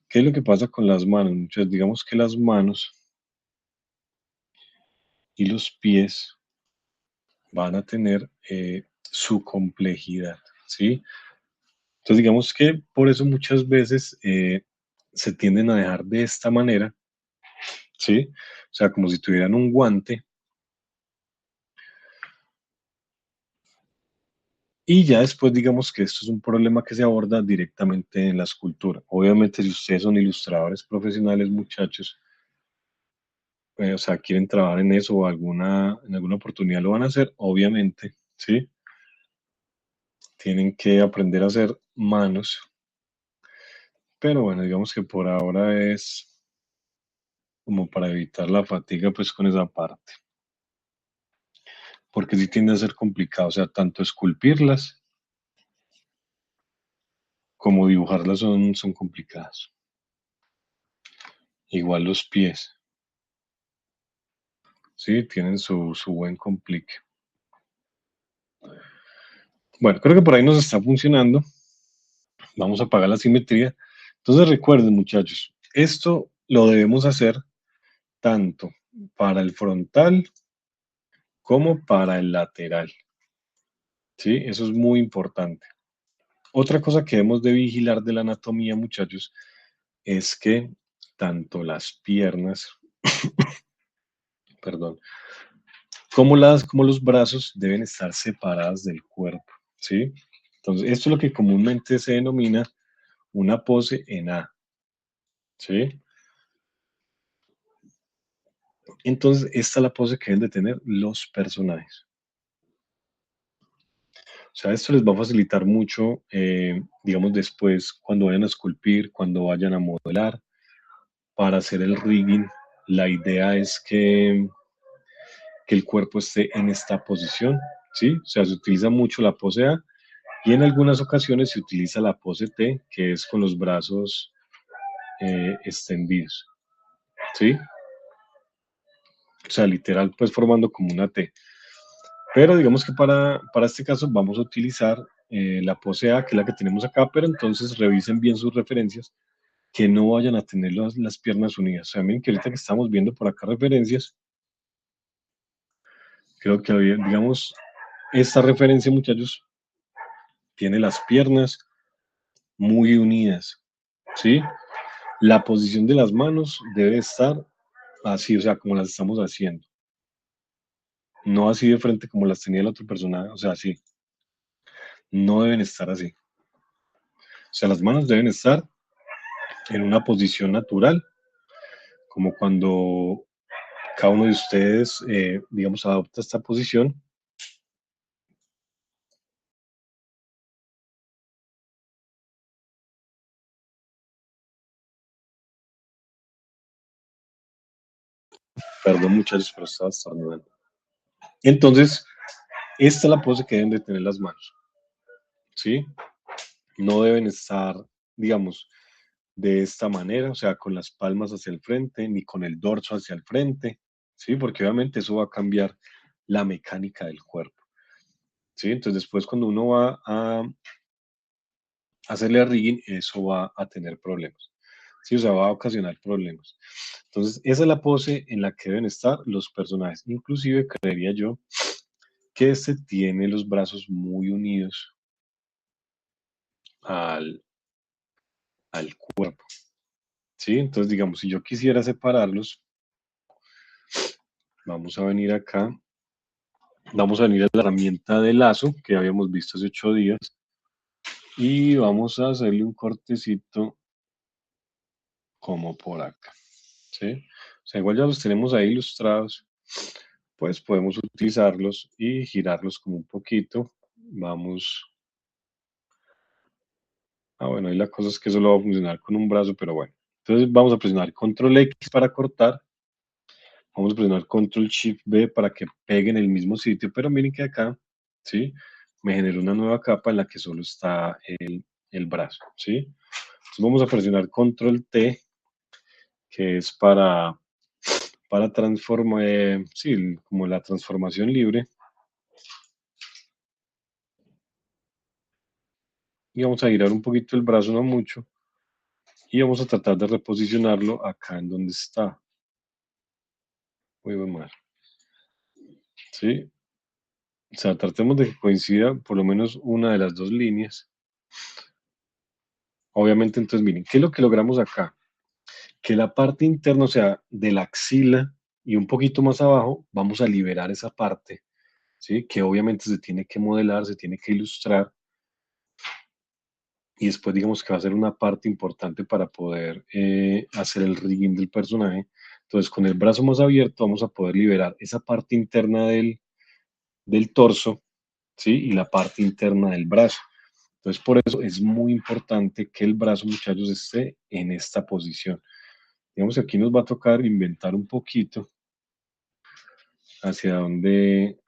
¿Qué es lo que pasa con las manos? Muchas, digamos que las manos y los pies van a tener su complejidad, ¿sí? Entonces, digamos que por eso muchas veces se tienden a dejar de esta manera, ¿sí? O sea, como si tuvieran un guante. Y ya después, digamos que esto es un problema que se aborda directamente en la escultura. Obviamente, si ustedes son ilustradores profesionales, muchachos, o sea, quieren trabajar en eso o en alguna oportunidad lo van a hacer, obviamente, ¿sí? Tienen que aprender a hacer manos, pero bueno, digamos que por ahora es como para evitar la fatiga, pues con esa parte, porque sí tiende a ser complicado, o sea, tanto esculpirlas como dibujarlas son complicadas. Igual los pies, sí, tienen su buen complique. Bueno, creo que por ahí nos está funcionando. Vamos a apagar la simetría. Entonces recuerden, muchachos, esto lo debemos hacer tanto para el frontal como para el lateral. ¿Sí? Eso es muy importante. Otra cosa que debemos de vigilar de la anatomía, muchachos, es que tanto las piernas, perdón, como los brazos deben estar separadas del cuerpo, ¿sí? Entonces, esto es lo que comúnmente se denomina una pose en A, ¿sí? Entonces, esta es la pose que deben de tener los personajes. O sea, esto les va a facilitar mucho, digamos, después cuando vayan a esculpir, cuando vayan a modelar, para hacer el rigging. La idea es que el cuerpo esté en esta posición, ¿sí? O sea, se utiliza mucho la pose A y en algunas ocasiones se utiliza la pose T, que es con los brazos extendidos, ¿sí? O sea, literal, pues formando como una T. Pero digamos que para este caso vamos a utilizar la pose A, que es la que tenemos acá, pero entonces revisen bien sus referencias, que no vayan a tener las piernas unidas. O sea, miren que ahorita que estamos viendo por acá referencias, creo que había, digamos, esta referencia, muchachos, tiene las piernas muy unidas, ¿sí? La posición de las manos debe estar así, o sea, como las estamos haciendo. No así de frente como las tenía el otro personaje, o sea, así. No deben estar así. O sea, las manos deben estar en una posición natural, como cuando cada uno de ustedes, digamos, adopta esta posición. Perdón, muchachos, pero estaba estornudando. Entonces, esta es la pose que deben de tener las manos, ¿sí? No deben estar, digamos, de esta manera, o sea, con las palmas hacia el frente, ni con el dorso hacia el frente, ¿sí? Porque obviamente eso va a cambiar la mecánica del cuerpo, ¿sí? Entonces después cuando uno va a hacerle a rigging, eso va a tener problemas, ¿sí? O sea, va a ocasionar problemas. Entonces, esa es la pose en la que deben estar los personajes. Inclusive, creería yo que este tiene los brazos muy unidos al, al cuerpo, ¿sí? Entonces, digamos, si yo quisiera separarlos, vamos a venir acá. Vamos a venir a la herramienta de lazo que habíamos visto hace 8 días y vamos a hacerle un cortecito como por acá, ¿sí? O sea, igual ya los tenemos ahí ilustrados, pues podemos utilizarlos y girarlos como un poquito. Vamos, bueno, y la cosa es que solo va a funcionar con un brazo, pero bueno. Entonces vamos a presionar Control X para cortar, vamos a presionar Control Shift B para que pegue en el mismo sitio, pero miren que acá, ¿sí? Me generó una nueva capa en la que solo está el brazo, ¿sí? Entonces vamos a presionar Control T, que es para transformar, sí, como la transformación libre. Y vamos a girar un poquito el brazo, no mucho. Y vamos a tratar de reposicionarlo acá en donde está. Muy mal, ¿sí? O sea, tratemos de que coincida por lo menos una de las dos líneas. Obviamente, entonces, miren, ¿qué es lo que logramos acá? Que la parte interna, o sea, de la axila y un poquito más abajo, vamos a liberar esa parte, ¿sí? Que obviamente se tiene que modelar, se tiene que ilustrar y después digamos que va a ser una parte importante para poder hacer el rigging del personaje. Entonces, con el brazo más abierto vamos a poder liberar esa parte interna del torso, ¿sí? Y la parte interna del brazo. Entonces, por eso es muy importante que el brazo, muchachos, esté en esta posición. Digamos que aquí nos va a tocar inventar un poquito hacia dónde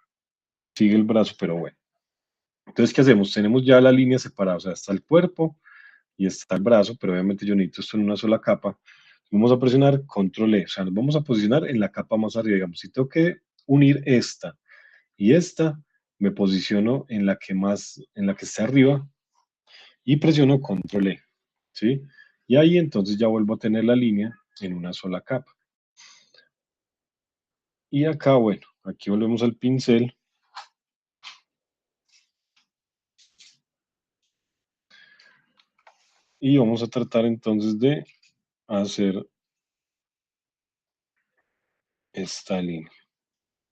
sigue el brazo, pero bueno. Entonces, ¿qué hacemos? Tenemos ya la línea separada, o sea, está el cuerpo y está el brazo, pero obviamente yo necesito esto en una sola capa. Vamos a presionar Control E, o sea, nos vamos a posicionar en la capa más arriba. Digamos, si tengo que unir esta y esta, me posiciono en la que más, en la que está arriba y presiono Control E, ¿sí? Y ahí entonces ya vuelvo a tener la línea en una sola capa. Y acá, bueno, aquí volvemos al pincel. Y vamos a tratar entonces de hacer esta línea,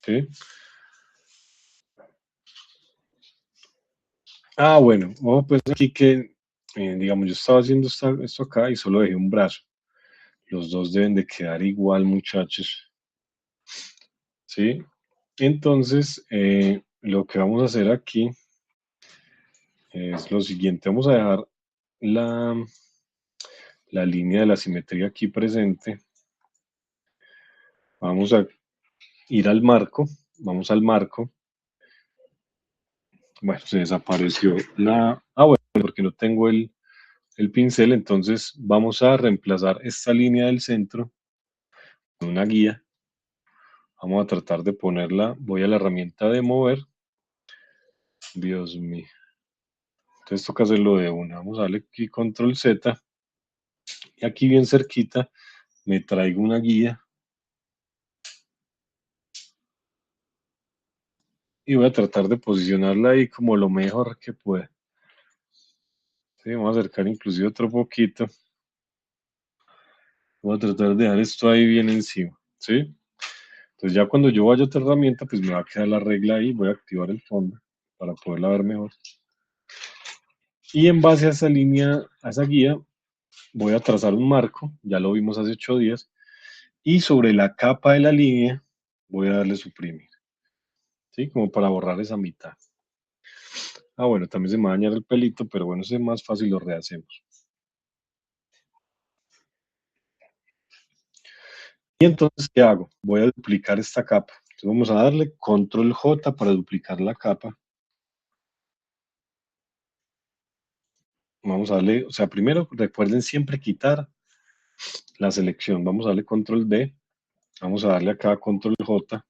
¿sí? Ah, bueno, pues aquí que, digamos, yo estaba haciendo esto acá y solo dejé un brazo. Los dos deben de quedar igual, muchachos, ¿sí? Entonces, lo que vamos a hacer aquí es lo siguiente. Vamos a dejar la, la línea de la simetría aquí presente. Vamos a ir al marco. Vamos al marco. Bueno, se desapareció la... Ah, bueno, porque no tengo el pincel, entonces vamos a reemplazar esta línea del centro con una guía. Vamos a tratar de ponerla, voy a la herramienta de mover. Dios mío. Entonces toca hacerlo de una. Vamos a darle aquí control Z. Y aquí bien cerquita me traigo una guía. Y voy a tratar de posicionarla ahí como lo mejor que pueda. Sí, vamos a acercar inclusive otro poquito. Voy a tratar de dejar esto ahí bien encima. ¿Sí? Entonces ya cuando yo vaya a otra herramienta, pues me va a quedar la regla ahí. Voy a activar el fondo para poderla ver mejor. Y en base a esa línea, a esa guía, voy a trazar un marco, ya lo vimos hace 8 días, y sobre la capa de la línea voy a darle suprimir, ¿sí? Como para borrar esa mitad. Ah, bueno, también se me va a dañar el pelito, pero bueno, ese es más fácil, lo rehacemos. Y entonces, ¿qué hago? Voy a duplicar esta capa. Entonces vamos a darle control J para duplicar la capa. Vamos a darle, o sea, primero recuerden siempre quitar la selección. Vamos a darle control D. Vamos a darle acá control J.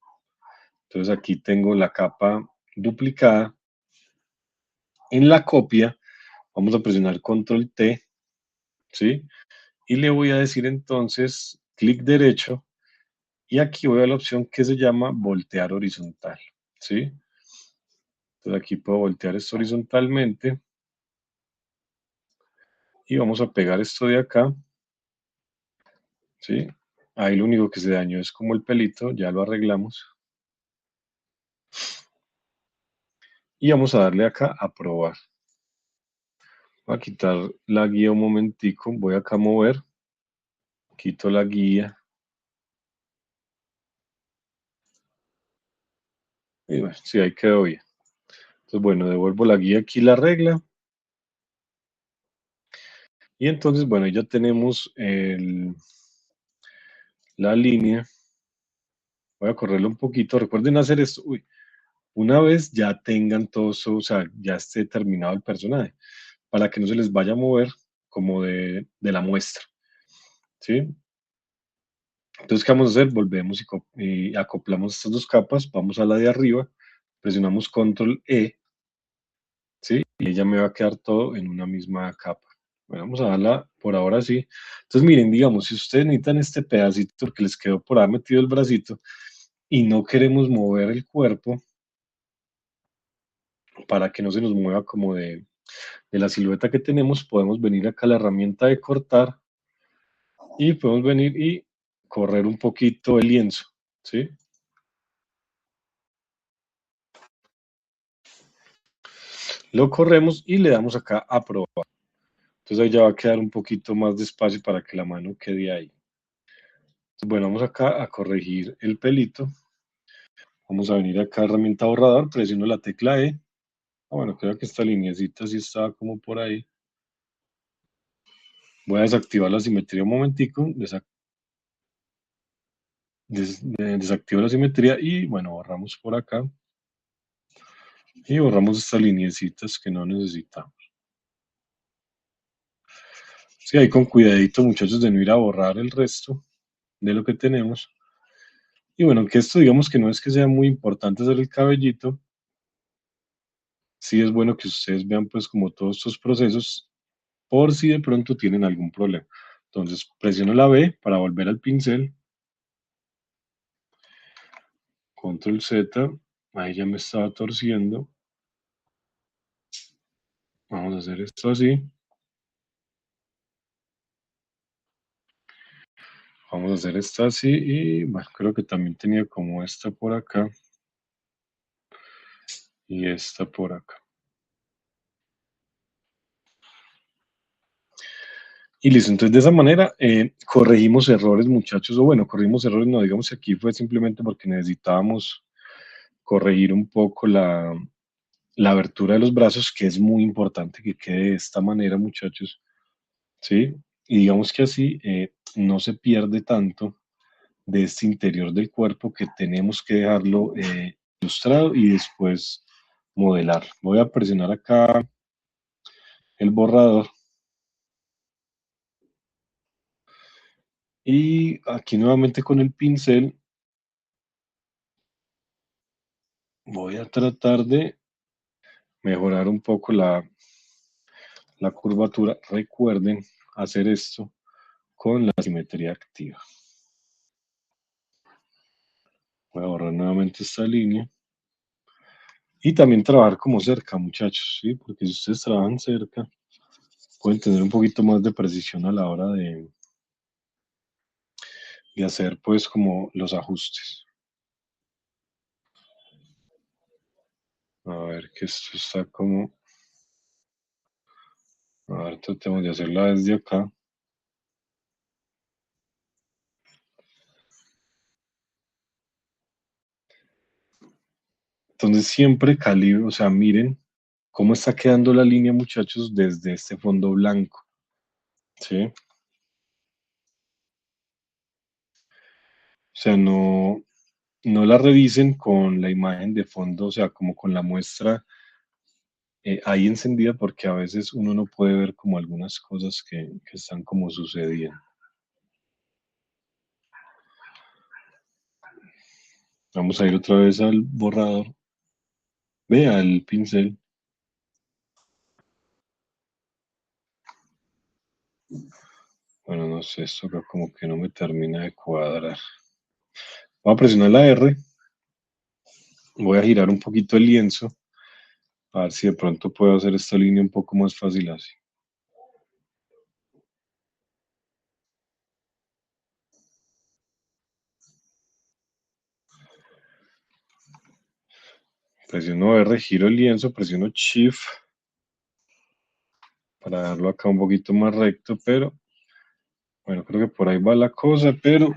Entonces aquí tengo la capa duplicada. En la copia vamos a presionar control T, ¿sí? Y le voy a decir entonces clic derecho y aquí voy a la opción que se llama voltear horizontal, ¿sí? Entonces aquí puedo voltear esto horizontalmente y vamos a pegar esto de acá, ¿sí? Ahí lo único que se dañó es como el pelito, ya lo arreglamos. Y vamos a darle acá a probar. Voy a quitar la guía un momentico, voy acá a mover, quito la guía. Y bueno, sí, ahí quedó bien. Entonces, bueno, devuelvo la guía aquí, la regla. Y entonces, bueno, ya tenemos la línea. Voy a correrlo un poquito. Recuerden hacer esto. Uy, una vez ya tengan todo eso, o sea, ya esté terminado el personaje, para que no se les vaya a mover como de la muestra. ¿Sí? Entonces, ¿qué vamos a hacer? Volvemos y acoplamos estas dos capas. Vamos a la de arriba, presionamos control E, ¿sí? Y ya me va a quedar todo en una misma capa. Bueno, vamos a darla por ahora sí. Entonces, miren, digamos, si ustedes necesitan este pedacito porque les quedó por ahí metido el bracito y no queremos mover el cuerpo para que no se nos mueva como de la silueta que tenemos, podemos venir acá a la herramienta de cortar y podemos venir y correr un poquito el lienzo, ¿sí? Lo corremos y le damos acá a probar. Entonces ahí ya va a quedar un poquito más de espacio para que la mano quede ahí. Bueno, vamos acá a corregir el pelito. Vamos a venir acá a herramienta borrador, presiono la tecla E. Bueno, creo que esta lineecita sí estaba como por ahí. Voy a desactivar la simetría un momentico, desactivo la simetría y bueno, borramos por acá y borramos estas lineecitas que no necesitamos. Sí, ahí con cuidadito, muchachos, de no ir a borrar el resto de lo que tenemos. Y bueno, que esto digamos que no es que sea muy importante hacer el cabellito, sí es bueno que ustedes vean pues como todos estos procesos por si de pronto tienen algún problema. Entonces presiono la B para volver al pincel, control Z, ahí ya me estaba torciendo. Vamos a hacer esto así. Vamos a hacer esta así y bueno, creo que también tenía como esta por acá y esta por acá. Y listo, entonces de esa manera corregimos errores, muchachos, o bueno, corregimos errores, no, digamos que aquí fue simplemente porque necesitábamos corregir un poco la abertura de los brazos, que es muy importante que quede de esta manera, muchachos, ¿sí? Y digamos que así no se pierde tanto de este interior del cuerpo que tenemos que dejarlo ilustrado y después modelar. Voy a presionar acá el borrador y aquí nuevamente con el pincel voy a tratar de mejorar un poco la curvatura. Recuerden hacer esto con la simetría activa. Voy a borrar nuevamente esta línea. Y también trabajar como cerca, muchachos, ¿sí? Porque si ustedes trabajan cerca, pueden tener un poquito más de precisión a la hora de hacer, pues, como los ajustes. A ver, que esto está como... A ver, tratemos de hacerla desde acá. Entonces, siempre calibre, o sea, miren cómo está quedando la línea, muchachos, desde este fondo blanco, ¿sí? O sea, no la revisen con la imagen de fondo, o sea, como con la muestra ahí encendida, porque a veces uno no puede ver como algunas cosas que están como sucediendo. Vamos a ir otra vez al borrador. Vea el pincel. Bueno, no sé, esto acá como que no me termina de cuadrar. Voy a presionar la R. Voy a girar un poquito el lienzo. A ver si de pronto puedo hacer esta línea un poco más fácil así. Presiono R, giro el lienzo, presiono Shift para dejarlo acá un poquito más recto, pero bueno, creo que por ahí va la cosa, pero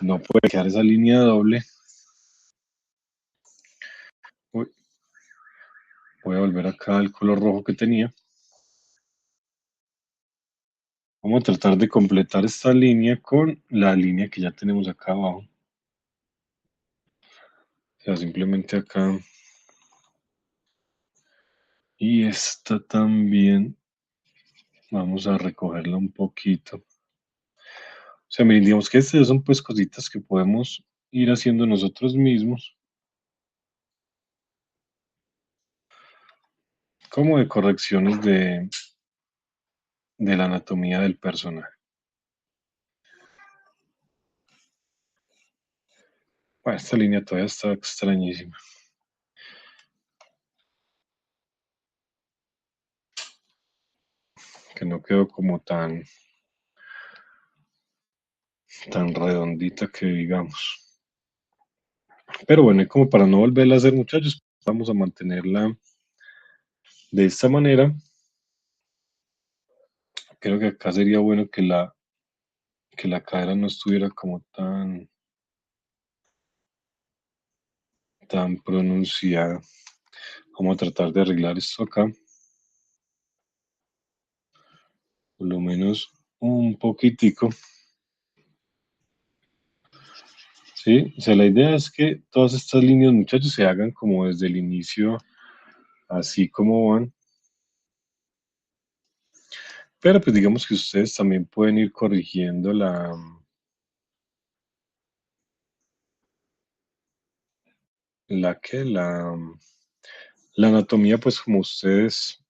no puede quedar esa línea doble. Uy, voy a volver acá al color rojo que tenía. Vamos a tratar de completar esta línea con la línea que ya tenemos acá abajo. O sea, simplemente acá. Y esta también. Vamos a recogerla un poquito. O sea, miren, digamos que estas son pues cositas que podemos ir haciendo nosotros mismos, como de correcciones de la anatomía del personaje. Bueno, esta línea todavía está extrañísima, que no quedó como tan redondita que digamos. Pero bueno, y como para no volverla a hacer, muchachos, vamos a mantenerla de esta manera. Creo que acá sería bueno que la que la cadera no estuviera como tan pronunciada. Vamos a tratar de arreglar esto acá, por lo menos un poquitico. Sí, o sea, la idea es que todas estas líneas, muchachos, se hagan como desde el inicio, así como van. Pero pues digamos que ustedes también pueden ir corrigiendo la que, la anatomía, pues como ustedes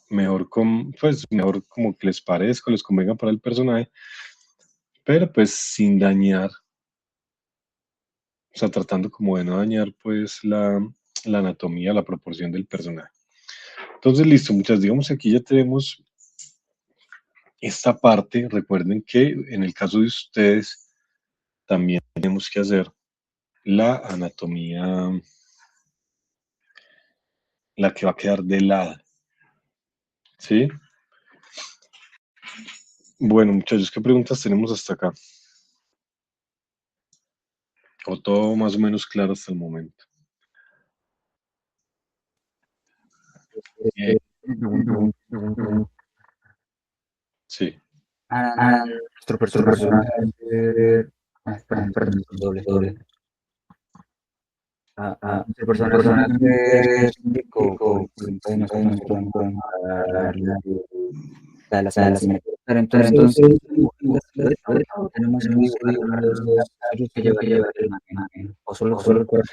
pues mejor como que les parezca, les convenga para el personaje, pero pues sin dañar, o sea, tratando como de no dañar pues la anatomía, la proporción del personaje. Entonces, listo, muchas, digamos que aquí ya tenemos esta parte. Recuerden que en el caso de ustedes también tenemos que hacer la anatomía, la que va a quedar de lado, ¿sí? Bueno, muchachos, ¿qué preguntas tenemos hasta acá? O todo más o menos claro hasta el momento. Eh, sí. Nuestro personaje perdón, doble. Nuestro personaje es un chico jovencito y nosotros podemos darle la simetría. Pero entonces, tenemos que dibujar los accesorios que llevaría la imagen, o solo el cuerpo.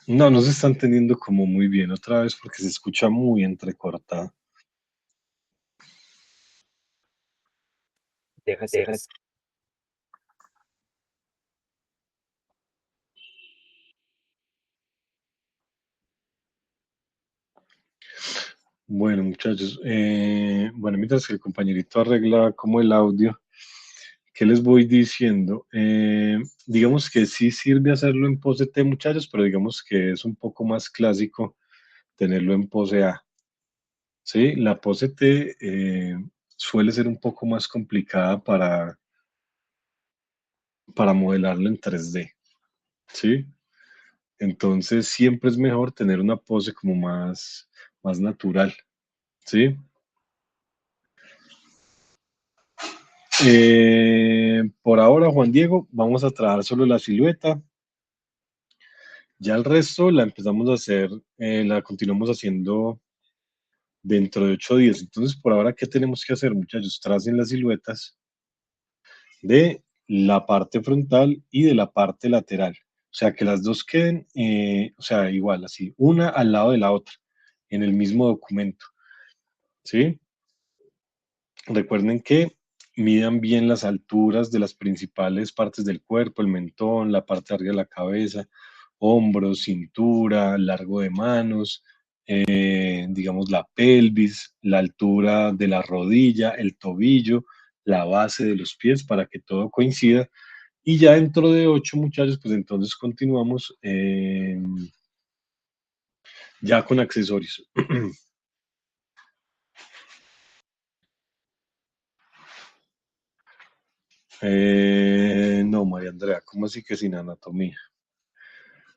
No, no se está entendiendo como muy bien otra vez porque se escucha muy entrecortado. Dejas. Bueno, muchachos, bueno, mientras que el compañerito arregla como el audio, ¿qué les voy diciendo? Digamos que sí sirve hacerlo en pose T, muchachos, pero digamos que es un poco más clásico tenerlo en pose A. Sí, la pose T suele ser un poco más complicada para modelarlo en 3D, ¿sí? Entonces siempre es mejor tener una pose como más natural, ¿sí? Por ahora, Juan Diego, vamos a trabajar solo la silueta. Ya el resto la empezamos a hacer, la continuamos haciendo dentro de 8 días. Entonces, por ahora, ¿qué tenemos que hacer, muchachos? Tracen las siluetas de la parte frontal y de la parte lateral. O sea, que las dos queden, o sea, igual, así, una al lado de la otra, en el mismo documento, ¿sí? Recuerden que midan bien las alturas de las principales partes del cuerpo, el mentón, la parte de arriba de la cabeza, hombros, cintura, largo de manos, digamos la pelvis, la altura de la rodilla, el tobillo, la base de los pies para que todo coincida. Y ya dentro de 8, muchachos, pues entonces continuamos ya con accesorios. No, María Andrea, ¿cómo así que sin anatomía?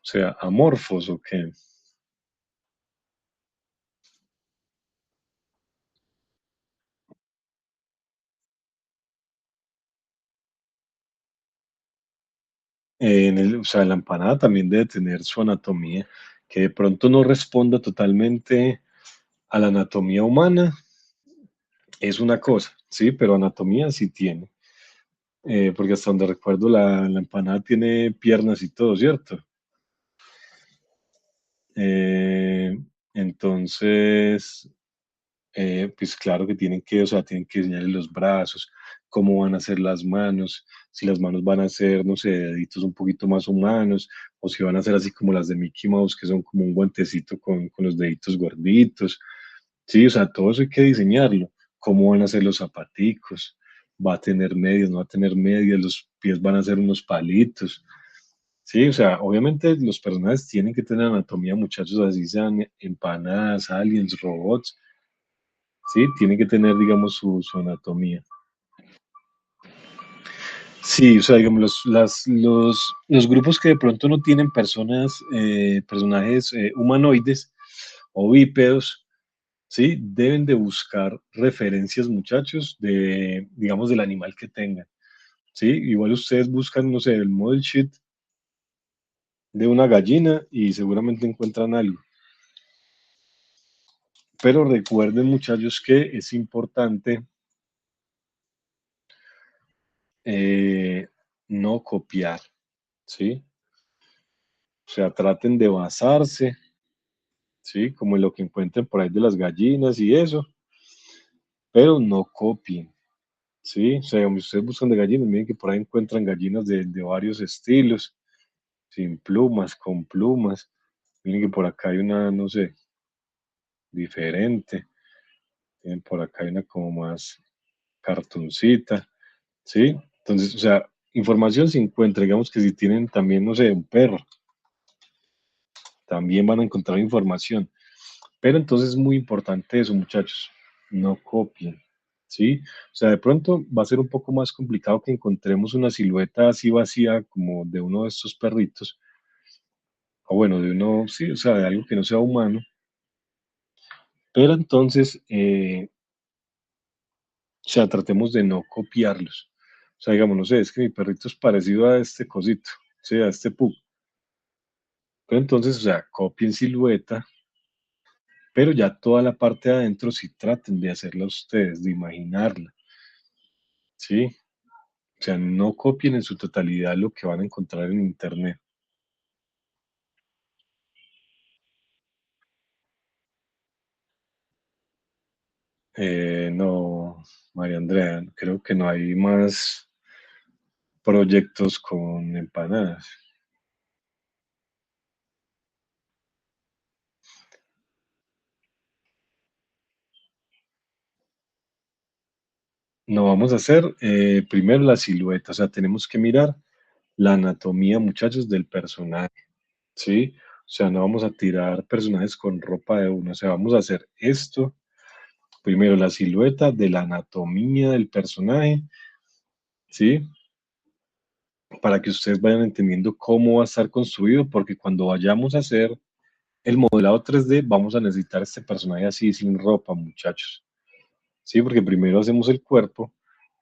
O sea, amorfos o qué. O sea, la empanada también debe tener su anatomía, que de pronto no responda totalmente a la anatomía humana, es una cosa, sí, pero anatomía sí tiene. Porque hasta donde recuerdo la empanada tiene piernas y todo, ¿cierto? Eh, entonces, pues claro que tienen que, o sea, tienen que enseñarle los brazos, cómo van a ser las manos, si las manos van a ser, no sé, deditos un poquito más humanos, o si van a ser así como las de Mickey Mouse, que son como un guantecito con los deditos gorditos. Sí, o sea, todo eso hay que diseñarlo. Cómo van a ser los zapaticos, va a tener medias, no va a tener medias, los pies van a ser unos palitos. Sí, o sea, obviamente los personajes tienen que tener anatomía, muchachos, así sean empanadas, aliens, robots. Sí, tiene que tener, digamos, su anatomía. Sí, o sea, digamos, los grupos que de pronto no tienen personajes humanoides o bípedos, ¿sí? Deben de buscar referencias, muchachos, digamos, del animal que tengan, ¿sí? Igual ustedes buscan, no sé, el model sheet de una gallina y seguramente encuentran algo. Pero recuerden, muchachos, que es importante eh, no copiar, ¿sí? O sea, traten de basarse, ¿sí? Como en lo que encuentren por ahí de las gallinas y eso, pero no copien, ¿sí? O sea, como ustedes buscan de gallinas, miren que por ahí encuentran gallinas de varios estilos, sin plumas, con plumas. Miren que por acá hay una, no sé, diferente. Por acá hay una como más cartoncita, ¿sí? Entonces, o sea, información se encuentra, digamos que si tienen también, no sé, un perro, también van a encontrar información. Pero entonces es muy importante eso, muchachos, no copien, ¿sí? O sea, de pronto va a ser un poco más complicado que encontremos una silueta así vacía como de uno de estos perritos, o bueno, de uno, sí, o sea, de algo que no sea humano, pero entonces, o sea, tratemos de no copiarlos. O sea, digamos, no sé, es que mi perrito es parecido a este cosito, sí, a este pug. Pero entonces, o sea, copien silueta, pero ya toda la parte de adentro sí traten de hacerla ustedes, de imaginarla, ¿sí? O sea, no copien en su totalidad lo que van a encontrar en internet. No, María Andrea, creo que no hay más proyectos con empanadas. No vamos a hacer primero la silueta, o sea, tenemos que mirar la anatomía, muchachos, del personaje, ¿sí? O sea, no vamos a tirar personajes con ropa de uno, o sea, vamos a hacer esto, primero la silueta de la anatomía del personaje, ¿sí? Para que ustedes vayan entendiendo cómo va a estar construido, porque cuando vayamos a hacer el modelado 3D, vamos a necesitar este personaje así, sin ropa, muchachos. Sí, porque primero hacemos el cuerpo,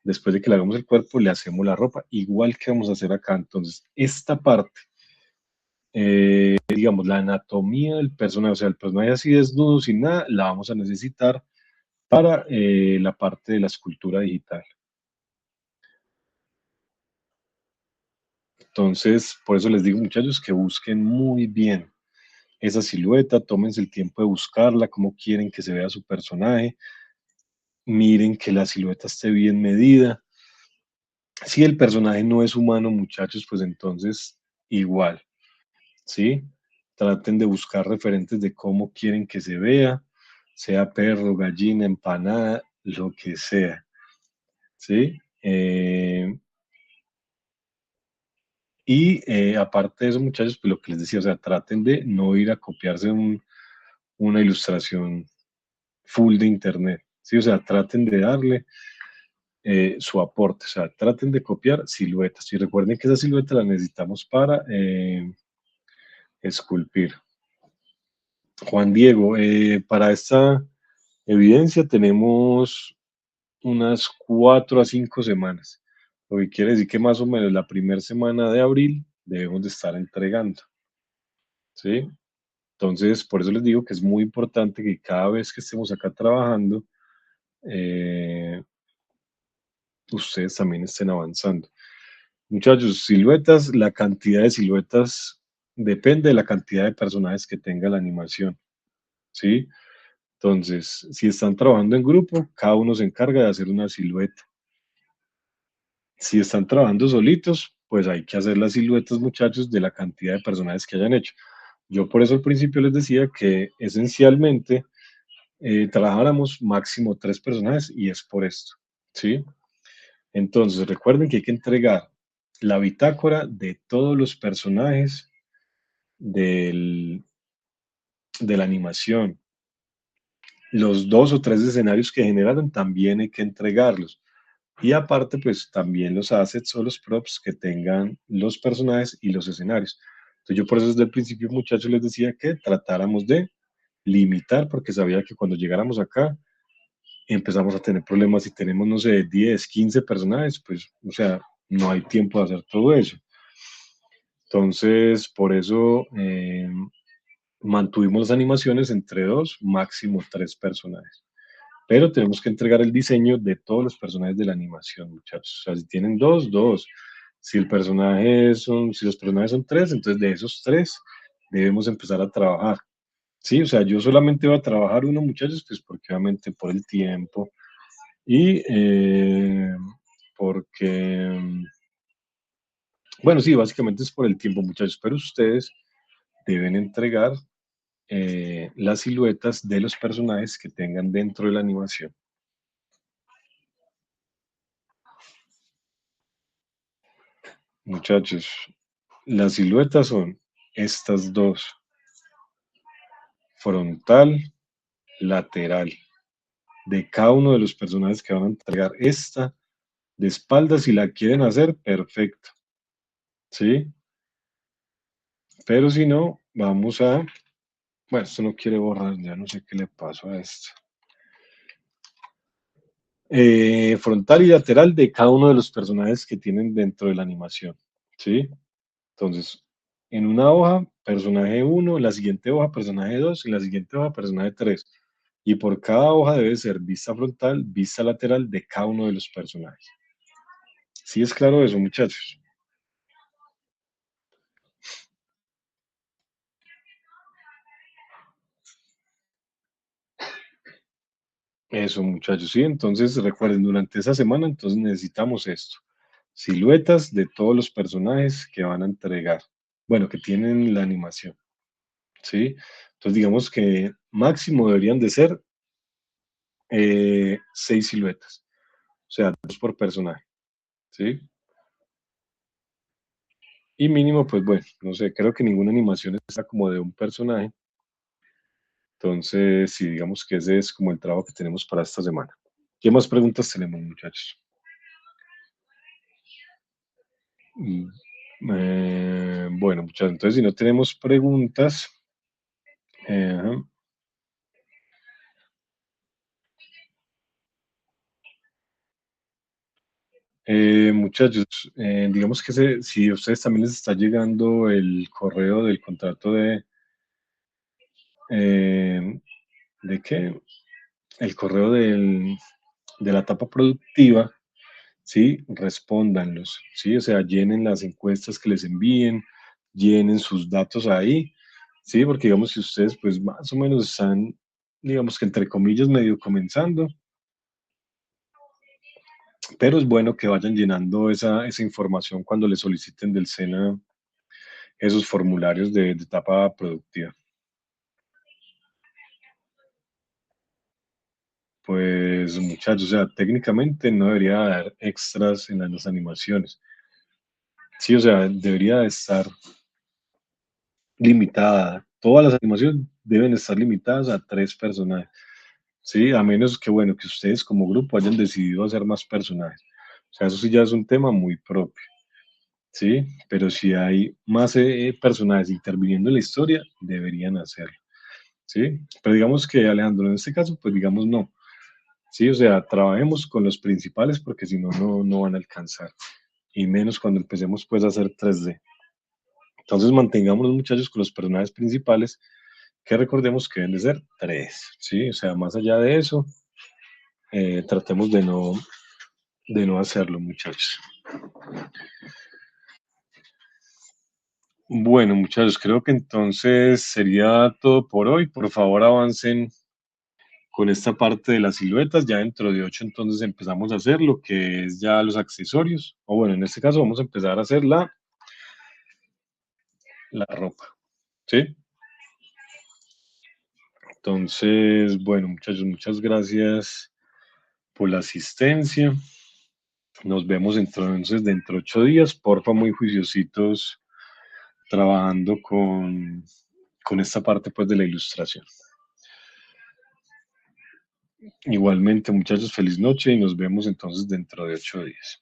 después de que le hagamos el cuerpo, le hacemos la ropa, igual que vamos a hacer acá. Entonces, esta parte, digamos, la anatomía del personaje, o sea, el personaje así desnudo, sin nada, la vamos a necesitar para la parte de la escultura digital. Entonces, por eso les digo, muchachos, que busquen muy bien esa silueta, tómense el tiempo de buscarla, cómo quieren que se vea su personaje, miren que la silueta esté bien medida. Si el personaje no es humano, muchachos, pues entonces igual, ¿sí? Traten de buscar referentes de cómo quieren que se vea, sea perro, gallina, empanada, lo que sea, ¿sí? Aparte de eso, muchachos, pues lo que les decía, o sea, traten de no ir a copiarse una ilustración full de internet, ¿sí? O sea, traten de darle su aporte, o sea, traten de copiar siluetas y recuerden que esa silueta la necesitamos para esculpir. Juan Diego, para esta evidencia tenemos unas 4 a 5 semanas, lo que quiere decir que más o menos la primera semana de abril debemos de estar entregando, ¿sí? Entonces, por eso les digo que es muy importante que cada vez que estemos acá trabajando, eh, ustedes también estén avanzando. Muchachos, siluetas, la cantidad de siluetas depende de la cantidad de personajes que tenga la animación, ¿sí? Entonces, si están trabajando en grupo, cada uno se encarga de hacer una silueta. Si están trabajando solitos, pues hay que hacer las siluetas, muchachos, de la cantidad de personajes que hayan hecho. Yo por eso al principio les decía que esencialmente trabajáramos máximo 3 personajes y es por esto, ¿sí? Entonces, recuerden que hay que entregar la bitácora de todos los personajes del, de la animación. Los 2 o 3 escenarios que generaron también hay que entregarlos. Y aparte, pues también los assets o los props que tengan los personajes y los escenarios. Entonces yo por eso desde el principio, muchachos, les decía que tratáramos de limitar, porque sabía que cuando llegáramos acá empezamos a tener problemas si tenemos, no sé, 10, 15 personajes, pues, o sea, no hay tiempo de hacer todo eso. Entonces, por eso mantuvimos las animaciones entre dos, máximo tres personajes. Pero tenemos que entregar el diseño de todos los personajes de la animación, muchachos. O sea, si tienen dos, dos. Si los personajes son tres, entonces de esos tres debemos empezar a trabajar. Sí, o sea, yo solamente voy a trabajar uno, muchachos, pues porque obviamente por el tiempo y porque, bueno, sí, básicamente es por el tiempo, muchachos, pero ustedes deben entregar las siluetas de los personajes que tengan dentro de la animación. Muchachos, las siluetas son estas dos, frontal, lateral, de cada uno de los personajes que van a entregar. Esta de espaldas, si la quieren hacer, perfecto, ¿sí? Pero si no, vamos a... Bueno, esto no quiere borrar, ya no sé qué le pasó a esto. Frontal y lateral de cada uno de los personajes que tienen dentro de la animación, ¿sí? Entonces, en una hoja, personaje 1, la siguiente hoja, personaje 2 y la siguiente hoja, personaje 3. Y por cada hoja debe ser vista frontal, vista lateral de cada uno de los personajes. ¿Sí es claro eso, muchachos? Eso, muchachos, sí. Entonces, recuerden, durante esa semana, entonces necesitamos esto. Siluetas de todos los personajes que van a entregar. Bueno, que tienen la animación, ¿sí? Entonces, digamos que máximo deberían de ser 6 siluetas. O sea, dos por personaje, ¿sí? Y mínimo, pues bueno, no sé, creo que ninguna animación está como de un personaje. Entonces, sí, digamos que ese es como el trabajo que tenemos para esta semana. ¿Qué más preguntas tenemos, muchachos? Mm, bueno, muchachos, entonces si no tenemos preguntas, eh, muchachos, digamos que si a ustedes también les está llegando el correo del contrato eh, ¿de qué? El correo de la etapa productiva, ¿sí? Respóndanlos, ¿sí? O sea, llenen las encuestas que les envíen, llenen sus datos ahí, ¿sí? Porque digamos que ustedes pues más o menos están, digamos que entre comillas, medio comenzando, pero es bueno que vayan llenando esa información cuando les soliciten del SENA esos formularios de etapa productiva. Pues muchachos, o sea, técnicamente no debería haber extras en las animaciones. Sí, o sea, debería de estar limitada. Todas las animaciones deben estar limitadas a 3 personajes. Sí, a menos que, bueno, que ustedes como grupo hayan decidido hacer más personajes. O sea, eso sí ya es un tema muy propio. Sí, pero si hay más personajes interviniendo en la historia, deberían hacerlo. Sí, pero digamos que Alejandro, en este caso, pues digamos no. Sí, o sea, trabajemos con los principales porque si no, no van a alcanzar. Y menos cuando empecemos pues a hacer 3D. Entonces mantengamos los muchachos con los personajes principales, que recordemos que deben de ser 3, ¿sí? O sea, más allá de eso, tratemos de no hacerlo, muchachos. Bueno, muchachos, creo que entonces sería todo por hoy. Por favor, avancen con esta parte de las siluetas. Ya dentro de 8 entonces empezamos a hacer lo que es ya los accesorios. O bueno, en este caso vamos a empezar a hacer la ropa, ¿sí? Entonces, bueno, muchachos, muchas gracias por la asistencia. Nos vemos entonces dentro de 8 días. Porfa, muy juiciositos trabajando con esta parte pues de la ilustración. Igualmente, muchachos, feliz noche y nos vemos entonces dentro de 8 días.